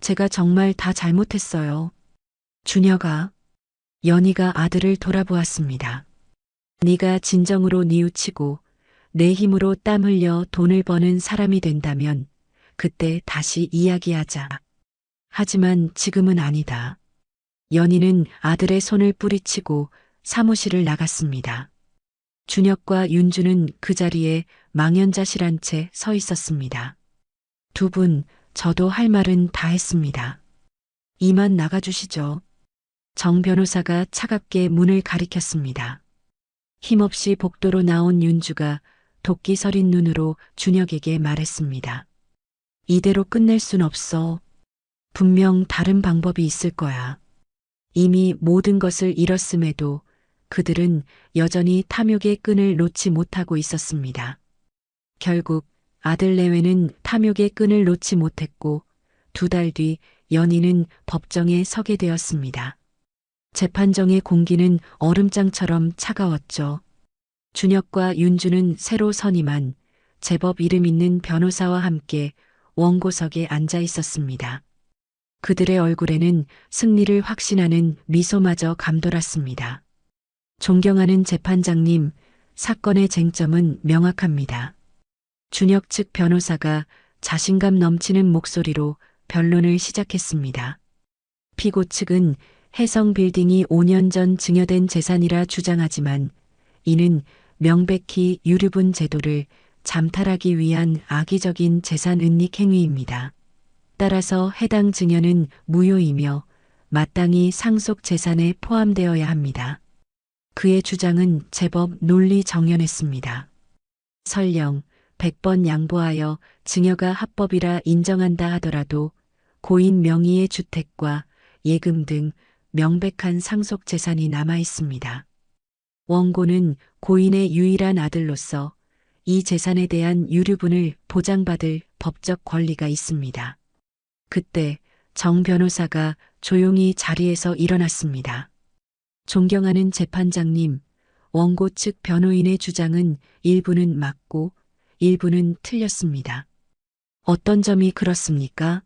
제가 정말 다 잘못했어요. 준혁아. 연희가 아들을 돌아보았습니다. 네가 진정으로 뉘우치고 내 힘으로 땀 흘려 돈을 버는 사람이 된다면 그때 다시 이야기하자. 하지만 지금은 아니다. 연희는 아들의 손을 뿌리치고 사무실을 나갔습니다. 준혁과 윤주는 그 자리에 망연자실한 채 서 있었습니다. 두 분, 저도 할 말은 다 했습니다. 이만 나가주시죠. 정 변호사가 차갑게 문을 가리켰습니다. 힘없이 복도로 나온 윤주가 도끼 서린 눈으로 준혁에게 말했습니다. 이대로 끝낼 순 없어. 분명 다른 방법이 있을 거야. 이미 모든 것을 잃었음에도 그들은 여전히 탐욕의 끈을 놓지 못하고 있었습니다. 결국 아들 내외는 탐욕의 끈을 놓지 못했고 2달 뒤 연희는 법정에 서게 되었습니다. 재판정의 공기는 얼음장처럼 차가웠죠. 준혁과 윤주는 새로 선임한 제법 이름 있는 변호사와 함께 원고석에 앉아 있었습니다. 그들의 얼굴에는 승리를 확신하는 미소마저 감돌았습니다. 존경하는 재판장님, 사건의 쟁점은 명확합니다. 준혁 측 변호사가 자신감 넘치는 목소리로 변론을 시작했습니다. 피고 측은 해성빌딩이 5년 전 증여된 재산이라 주장하지만 이는 명백히 유류분 제도를 잠탈하기 위한 악의적인 재산 은닉 행위입니다. 따라서 해당 증여는 무효이며 마땅히 상속 재산에 포함되어야 합니다. 그의 주장은 제법 논리정연했습니다. 설령 100번 양보하여 증여가 합법이라 인정한다 하더라도 고인 명의의 주택과 예금 등 명백한 상속 재산이 남아 있습니다. 원고는 고인의 유일한 아들로서 이 재산에 대한 유류분을 보장받을 법적 권리가 있습니다. 그때 정 변호사가 조용히 자리에서 일어났습니다. 존경하는 재판장님, 원고 측 변호인의 주장은 일부는 맞고 일부는 틀렸습니다. 어떤 점이 그렇습니까?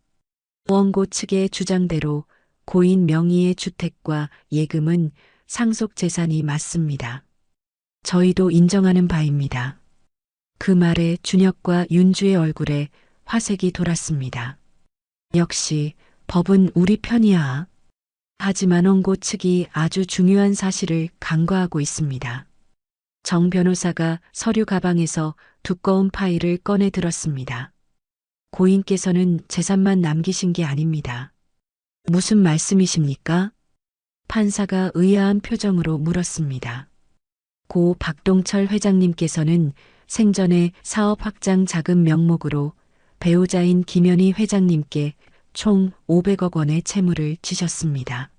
원고 측의 주장대로 고인 명의의 주택과 예금은 상속 재산이 맞습니다. 저희도 인정하는 바입니다. 그 말에 준혁과 윤주의 얼굴에 화색이 돌았습니다. 역시 법은 우리 편이야. 하지만 원고 측이 아주 중요한 사실을 간과하고 있습니다. 정 변호사가 서류 가방에서 두꺼운 파일을 꺼내 들었습니다. 고인께서는 재산만 남기신 게 아닙니다. 무슨 말씀이십니까? 판사가 의아한 표정으로 물었습니다. 고 박동철 회장님께서는 생전에 사업 확장 자금 명목으로 배우자인 김현희 회장님께 총 500억 원의 채무를 지셨습니다.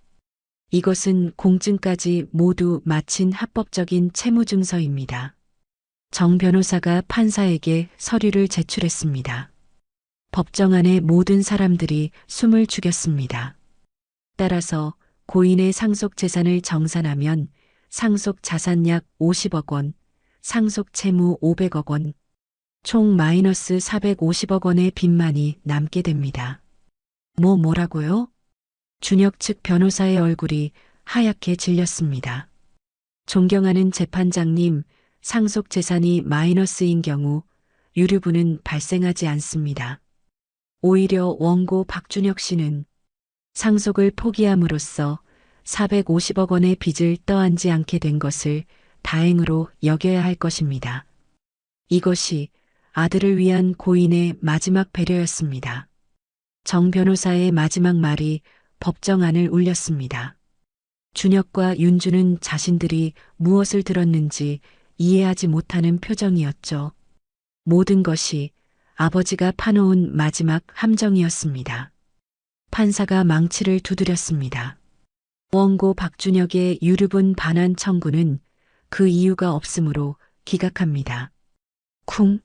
이것은 공증까지 모두 마친 합법적인 채무증서입니다. 정 변호사가 판사에게 서류를 제출했습니다. 법정 안의 모든 사람들이 숨을 죽였습니다. 따라서 고인의 상속 재산을 정산하면 상속 자산 약 50억 원, 상속 채무 500억 원, 총 마이너스 450억 원의 빚만이 남게 됩니다. 뭐라고요? 준혁 측 변호사의 얼굴이 하얗게 질렸습니다. 존경하는 재판장님, 상속 재산이 마이너스인 경우 유류분은 발생하지 않습니다. 오히려 원고 박준혁 씨는 상속을 포기함으로써 450억 원의 빚을 떠안지 않게 된 것을 다행으로 여겨야 할 것입니다. 이것이 아들을 위한 고인의 마지막 배려였습니다. 정 변호사의 마지막 말이 법정 안을 울렸습니다. 준혁과 윤주는 자신들이 무엇을 들었는지 이해하지 못하는 표정이었죠. 모든 것이 아버지가 파놓은 마지막 함정이었습니다. 판사가 망치를 두드렸습니다. 원고 박준혁의 유류분 반환 청구는 그 이유가 없으므로 기각합니다. 쿵!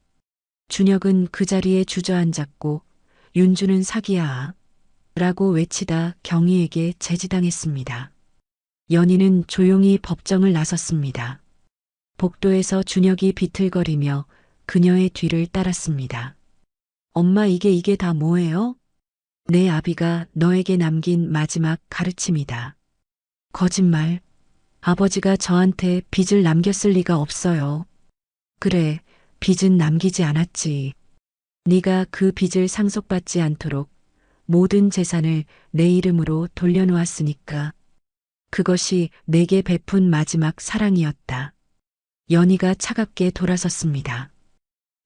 준혁은 그 자리에 주저앉았고 윤주는 사기야 라고 외치다 경위에게 제지당했습니다. 연희는 조용히 법정을 나섰습니다. 복도에서 준혁이 비틀거리며 그녀의 뒤를 따랐습니다. 엄마 이게 다 뭐예요? 내 아비가 너에게 남긴 마지막 가르침이다. 거짓말. 아버지가 저한테 빚을 남겼을 리가 없어요. 그래, 빚은 남기지 않았지. 네가 그 빚을 상속받지 않도록 모든 재산을 내 이름으로 돌려놓았으니까. 그것이 내게 베푼 마지막 사랑이었다. 연희가 차갑게 돌아섰습니다.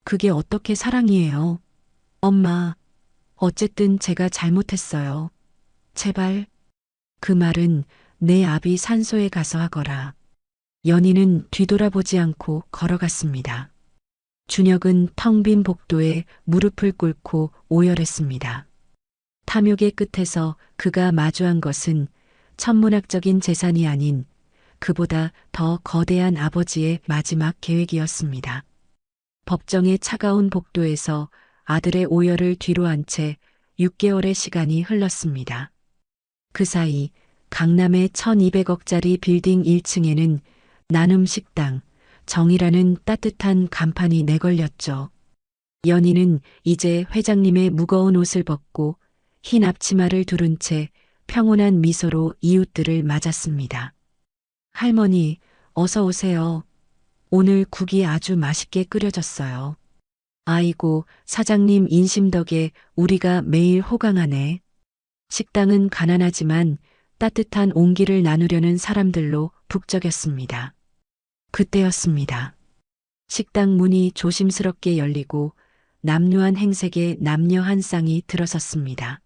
그게 어떻게 사랑이에요? 엄마, 어쨌든 제가 잘못했어요. 제발. 그 말은 내 아비 산소에 가서 하거라. 연희는 뒤돌아보지 않고 걸어갔습니다. 준혁은 텅 빈 복도에 무릎을 꿇고 오열했습니다. 탐욕의 끝에서 그가 마주한 것은 천문학적인 재산이 아닌 그보다 더 거대한 아버지의 마지막 계획이었습니다. 법정의 차가운 복도에서 아들의 오열을 뒤로 한 채 6개월의 시간이 흘렀습니다. 그 사이 강남의 1200억짜리 빌딩 1층에는 나눔 식당, 정이라는 따뜻한 간판이 내걸렸죠. 연희는 이제 회장님의 무거운 옷을 벗고 흰 앞치마를 두른 채 평온한 미소로 이웃들을 맞았습니다. 할머니, 어서 오세요. 오늘 국이 아주 맛있게 끓여졌어요. 아이고, 사장님 인심 덕에 우리가 매일 호강하네. 식당은 가난하지만 따뜻한 온기를 나누려는 사람들로 북적였습니다. 그때였습니다. 식당 문이 조심스럽게 열리고 남루한 행색의 남녀 한 쌍이 들어섰습니다.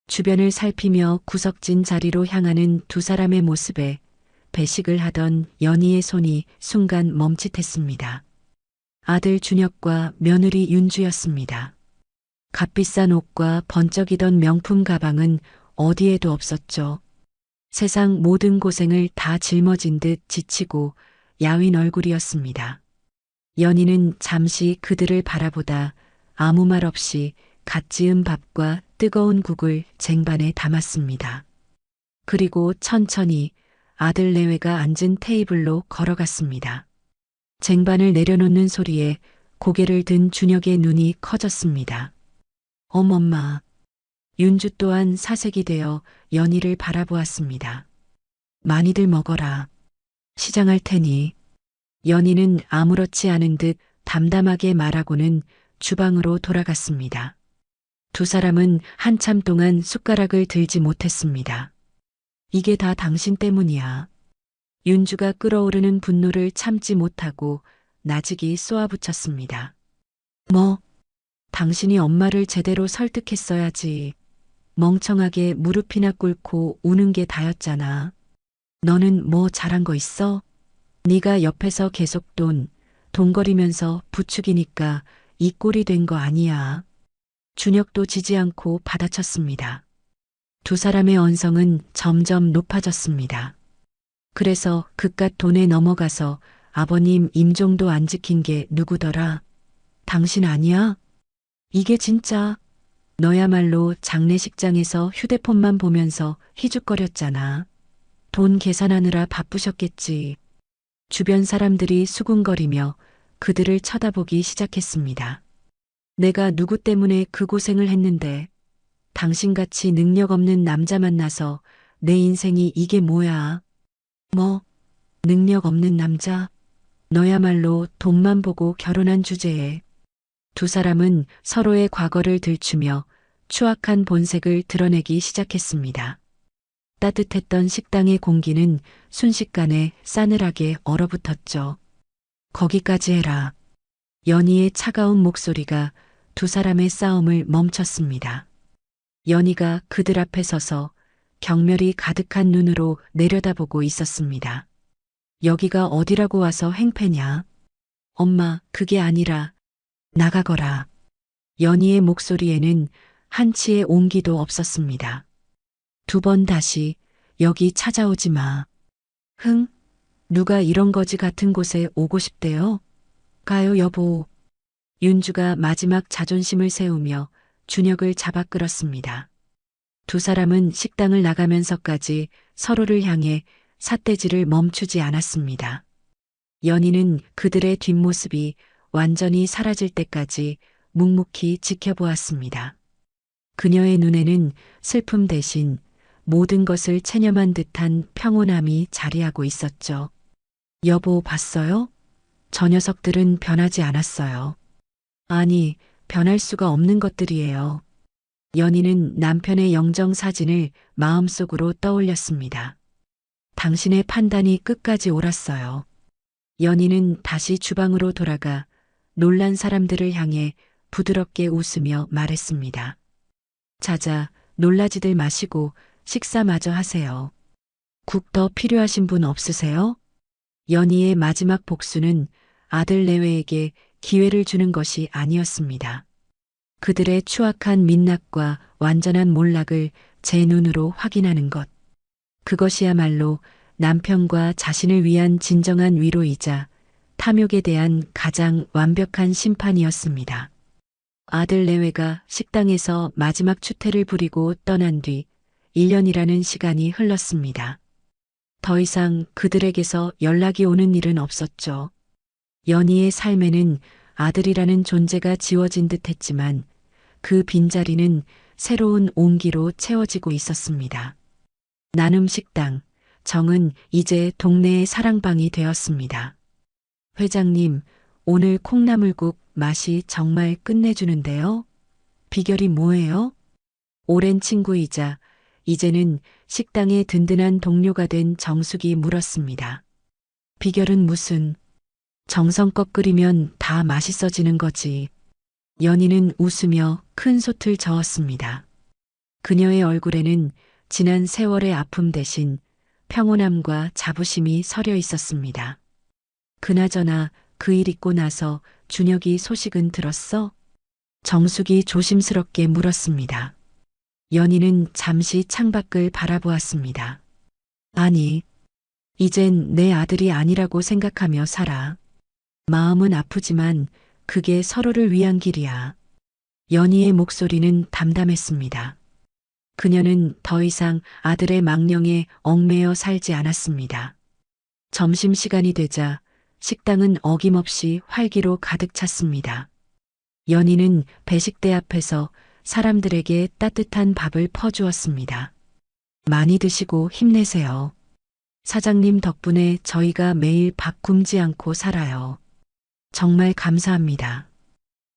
주변을 살피며 구석진 자리로 향하는 두 사람의 모습에 배식을 하던 연희의 손이 순간 멈칫했습니다. 아들 준혁과 며느리 윤주였습니다. 값비싼 옷과 번쩍이던 명품 가방은 어디에도 없었죠. 세상 모든 고생을 다 짊어진 듯 지치고 야윈 얼굴이었습니다. 연희는 잠시 그들을 바라보다 아무 말 없이 갓 지은 밥과 뜨거운 국을 쟁반에 담았습니다. 그리고 천천히 아들 내외가 앉은 테이블로 걸어갔습니다. 쟁반을 내려놓는 소리에 고개를 든 준혁의 눈이 커졌습니다. 어머마. 윤주 또한 사색이 되어 연희를 바라보았습니다. 많이들 먹어라. 시장할 테니. 연희는 아무렇지 않은 듯 담담하게 말하고는 주방으로 돌아갔습니다. 두 사람은 한참 동안 숟가락을 들지 못했습니다. 이게 다 당신 때문이야. 윤주가 끓어오르는 분노를 참지 못하고 나직이 쏘아붙였습니다. 뭐? 당신이 엄마를 제대로 설득했어야지. 멍청하게 무릎이나 꿇고 우는 게 다였잖아. 너는 뭐 잘한 거 있어? 네가 옆에서 계속 돈거리면서 부추기니까 이 꼴이 된 거 아니야. 준혁도 지지 않고 받아쳤습니다. 두 사람의 언성은 점점 높아졌습니다. 그래서 그깟 돈에 넘어가서 아버님 임종도 안 지킨 게 누구더라? 당신 아니야? 이게 진짜 너야말로 장례식장에서 휴대폰만 보면서 희죽거렸잖아. 돈 계산하느라 바쁘셨겠지. 주변 사람들이 수군거리며 그들을 쳐다보기 시작했습니다. 내가 누구 때문에 그 고생을 했는데 당신같이 능력 없는 남자 만나서 내 인생이 이게 뭐야. 뭐? 능력 없는 남자? 너야말로 돈만 보고 결혼한 주제에. 두 사람은 서로의 과거를 들추며 추악한 본색을 드러내기 시작했습니다. 따뜻했던 식당의 공기는 순식간에 싸늘하게 얼어붙었죠. 거기까지 해라. 연희의 차가운 목소리가 두 사람의 싸움을 멈췄습니다. 연희가 그들 앞에 서서 경멸이 가득한 눈으로 내려다보고 있었습니다. 여기가 어디라고 와서 행패냐? 엄마, 그게 아니라 나가거라. 연희의 목소리에는 한치의 온기도 없었습니다. 두 번 다시 여기 찾아오지 마. 흥? 누가 이런 거지 같은 곳에 오고 싶대요? 가요 여보. 윤주가 마지막 자존심을 세우며 준혁을 잡아 끌었습니다. 두 사람은 식당을 나가면서까지 서로를 향해 삿대질을 멈추지 않았습니다. 연희는 그들의 뒷모습이 완전히 사라질 때까지 묵묵히 지켜보았습니다. 그녀의 눈에는 슬픔 대신 모든 것을 체념한 듯한 평온함이 자리하고 있었죠. 여보, 봤어요? 저 녀석들은 변하지 않았어요. 아니, 변할 수가 없는 것들이에요. 연희는 남편의 영정 사진을 마음속으로 떠올렸습니다. 당신의 판단이 끝까지 옳았어요. 연희는 다시 주방으로 돌아가 놀란 사람들을 향해 부드럽게 웃으며 말했습니다. 자자, 놀라지들 마시고 식사마저 하세요. 국 더 필요하신 분 없으세요? 연희의 마지막 복수는 아들 내외에게 기회를 주는 것이 아니었습니다. 그들의 추악한 민낯과 완전한 몰락을 제 눈으로 확인하는 것. 그것이야말로 남편과 자신을 위한 진정한 위로이자 탐욕에 대한 가장 완벽한 심판이었습니다. 아들 내외가 식당에서 마지막 추태를 부리고 떠난 뒤 1년이라는 시간이 흘렀습니다. 더 이상 그들에게서 연락이 오는 일은 없었죠. 연희의 삶에는 아들이라는 존재가 지워진 듯 했지만 그 빈자리는 새로운 온기로 채워지고 있었습니다. 나눔 식당, 정은 이제 동네의 사랑방이 되었습니다. 회장님, 오늘 콩나물국 맛이 정말 끝내주는데요. 비결이 뭐예요? 오랜 친구이자 이제는 식당의 든든한 동료가 된 정숙이 물었습니다. 비결은 무슨? 정성껏 끓이면 다 맛있어지는 거지. 연희는 웃으며 큰 솥을 저었습니다. 그녀의 얼굴에는 지난 세월의 아픔 대신 평온함과 자부심이 서려 있었습니다. 그나저나 그 일 있고 나서 준혁이 소식은 들었어? 정숙이 조심스럽게 물었습니다. 연희는 잠시 창밖을 바라보았습니다. 아니, 이젠 내 아들이 아니라고 생각하며 살아. 마음은 아프지만 그게 서로를 위한 길이야. 연희의 목소리는 담담했습니다. 그녀는 더 이상 아들의 망령에 얽매여 살지 않았습니다. 점심시간이 되자 식당은 어김없이 활기로 가득 찼습니다. 연희는 배식대 앞에서 사람들에게 따뜻한 밥을 퍼주었습니다. 많이 드시고 힘내세요. 사장님 덕분에 저희가 매일 밥 굶지 않고 살아요. 정말 감사합니다.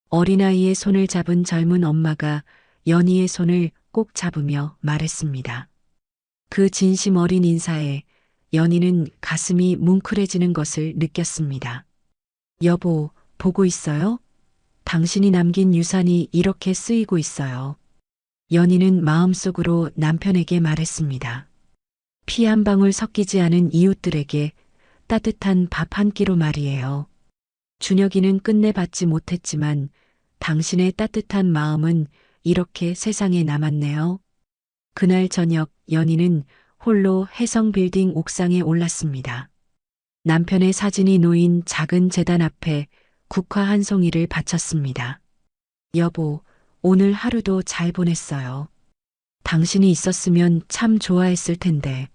어린아이의 손을 잡은 젊은 엄마가 연희의 손을 꼭 잡으며 말했습니다. 그 진심 어린 인사에 연희는 가슴이 뭉클해지는 것을 느꼈습니다. 여보, 보고 있어요? 당신이 남긴 유산이 이렇게 쓰이고 있어요. 연희는 마음속으로 남편에게 말했습니다. 피 한 방울 섞이지 않은 이웃들에게 따뜻한 밥 한 끼로 말이에요. 준혁이는 끝내 받지 못했지만 당신의 따뜻한 마음은 이렇게 세상에 남았네요. 그날 저녁 연희는 홀로 해성빌딩 옥상에 올랐습니다. 남편의 사진이 놓인 작은 제단 앞에 국화 한 송이를 바쳤습니다. 여보, 오늘 하루도 잘 보냈어요. 당신이 있었으면 참 좋아했을 텐데.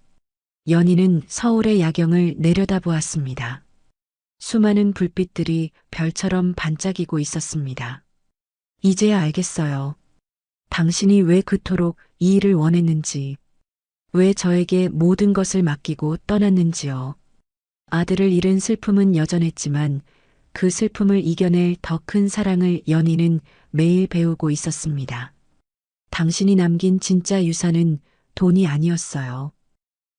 연희는 서울의 야경을 내려다보았습니다. 수많은 불빛들이 별처럼 반짝이고 있었습니다. 이제야 알겠어요. 당신이 왜 그토록 이 일을 원했는지, 왜 저에게 모든 것을 맡기고 떠났는지요. 아들을 잃은 슬픔은 여전했지만 그 슬픔을 이겨낼 더 큰 사랑을 연희는 매일 배우고 있었습니다. 당신이 남긴 진짜 유산은 돈이 아니었어요.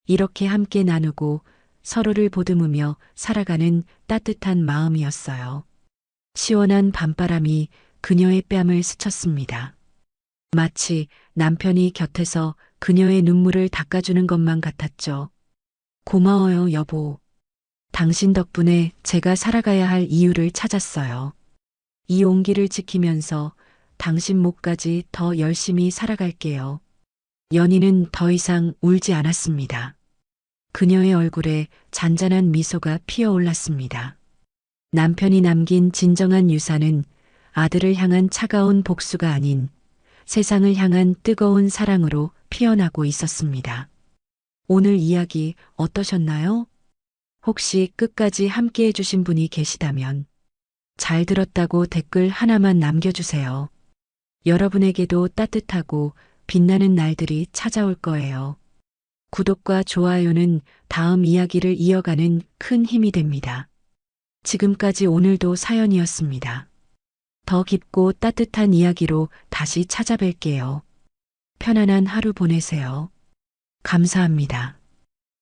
이렇게 함께 나누고 서로를 보듬으며 살아가는 따뜻한 마음이었어요. 시원한 밤바람이 그녀의 뺨을 스쳤습니다. 마치 남편이 곁에서 그녀의 눈물을 닦아주는 것만 같았죠. 고마워요, 여보. 당신 덕분에 제가 살아가야 할 이유를 찾았어요. 이 온기를 지키면서 당신 목까지 더 열심히 살아갈게요. 연희는 더 이상 울지 않았습니다. 그녀의 얼굴에 잔잔한 미소가 피어올랐습니다. 남편이 남긴 진정한 유산은 아들을 향한 차가운 복수가 아닌 세상을 향한 뜨거운 사랑으로 피어나고 있었습니다. 오늘 이야기 어떠셨나요? 혹시 끝까지 함께 해주신 분이 계시다면 잘 들었다고 댓글 하나만 남겨주세요. 여러분에게도 따뜻하고 빛나는 날들이 찾아올 거예요. 구독과 좋아요는 다음 이야기를 이어가는 큰 힘이 됩니다. 지금까지 오늘도 사연이었습니다. 더 깊고 따뜻한 이야기로 다시 찾아뵐게요. 편안한 하루 보내세요. 감사합니다.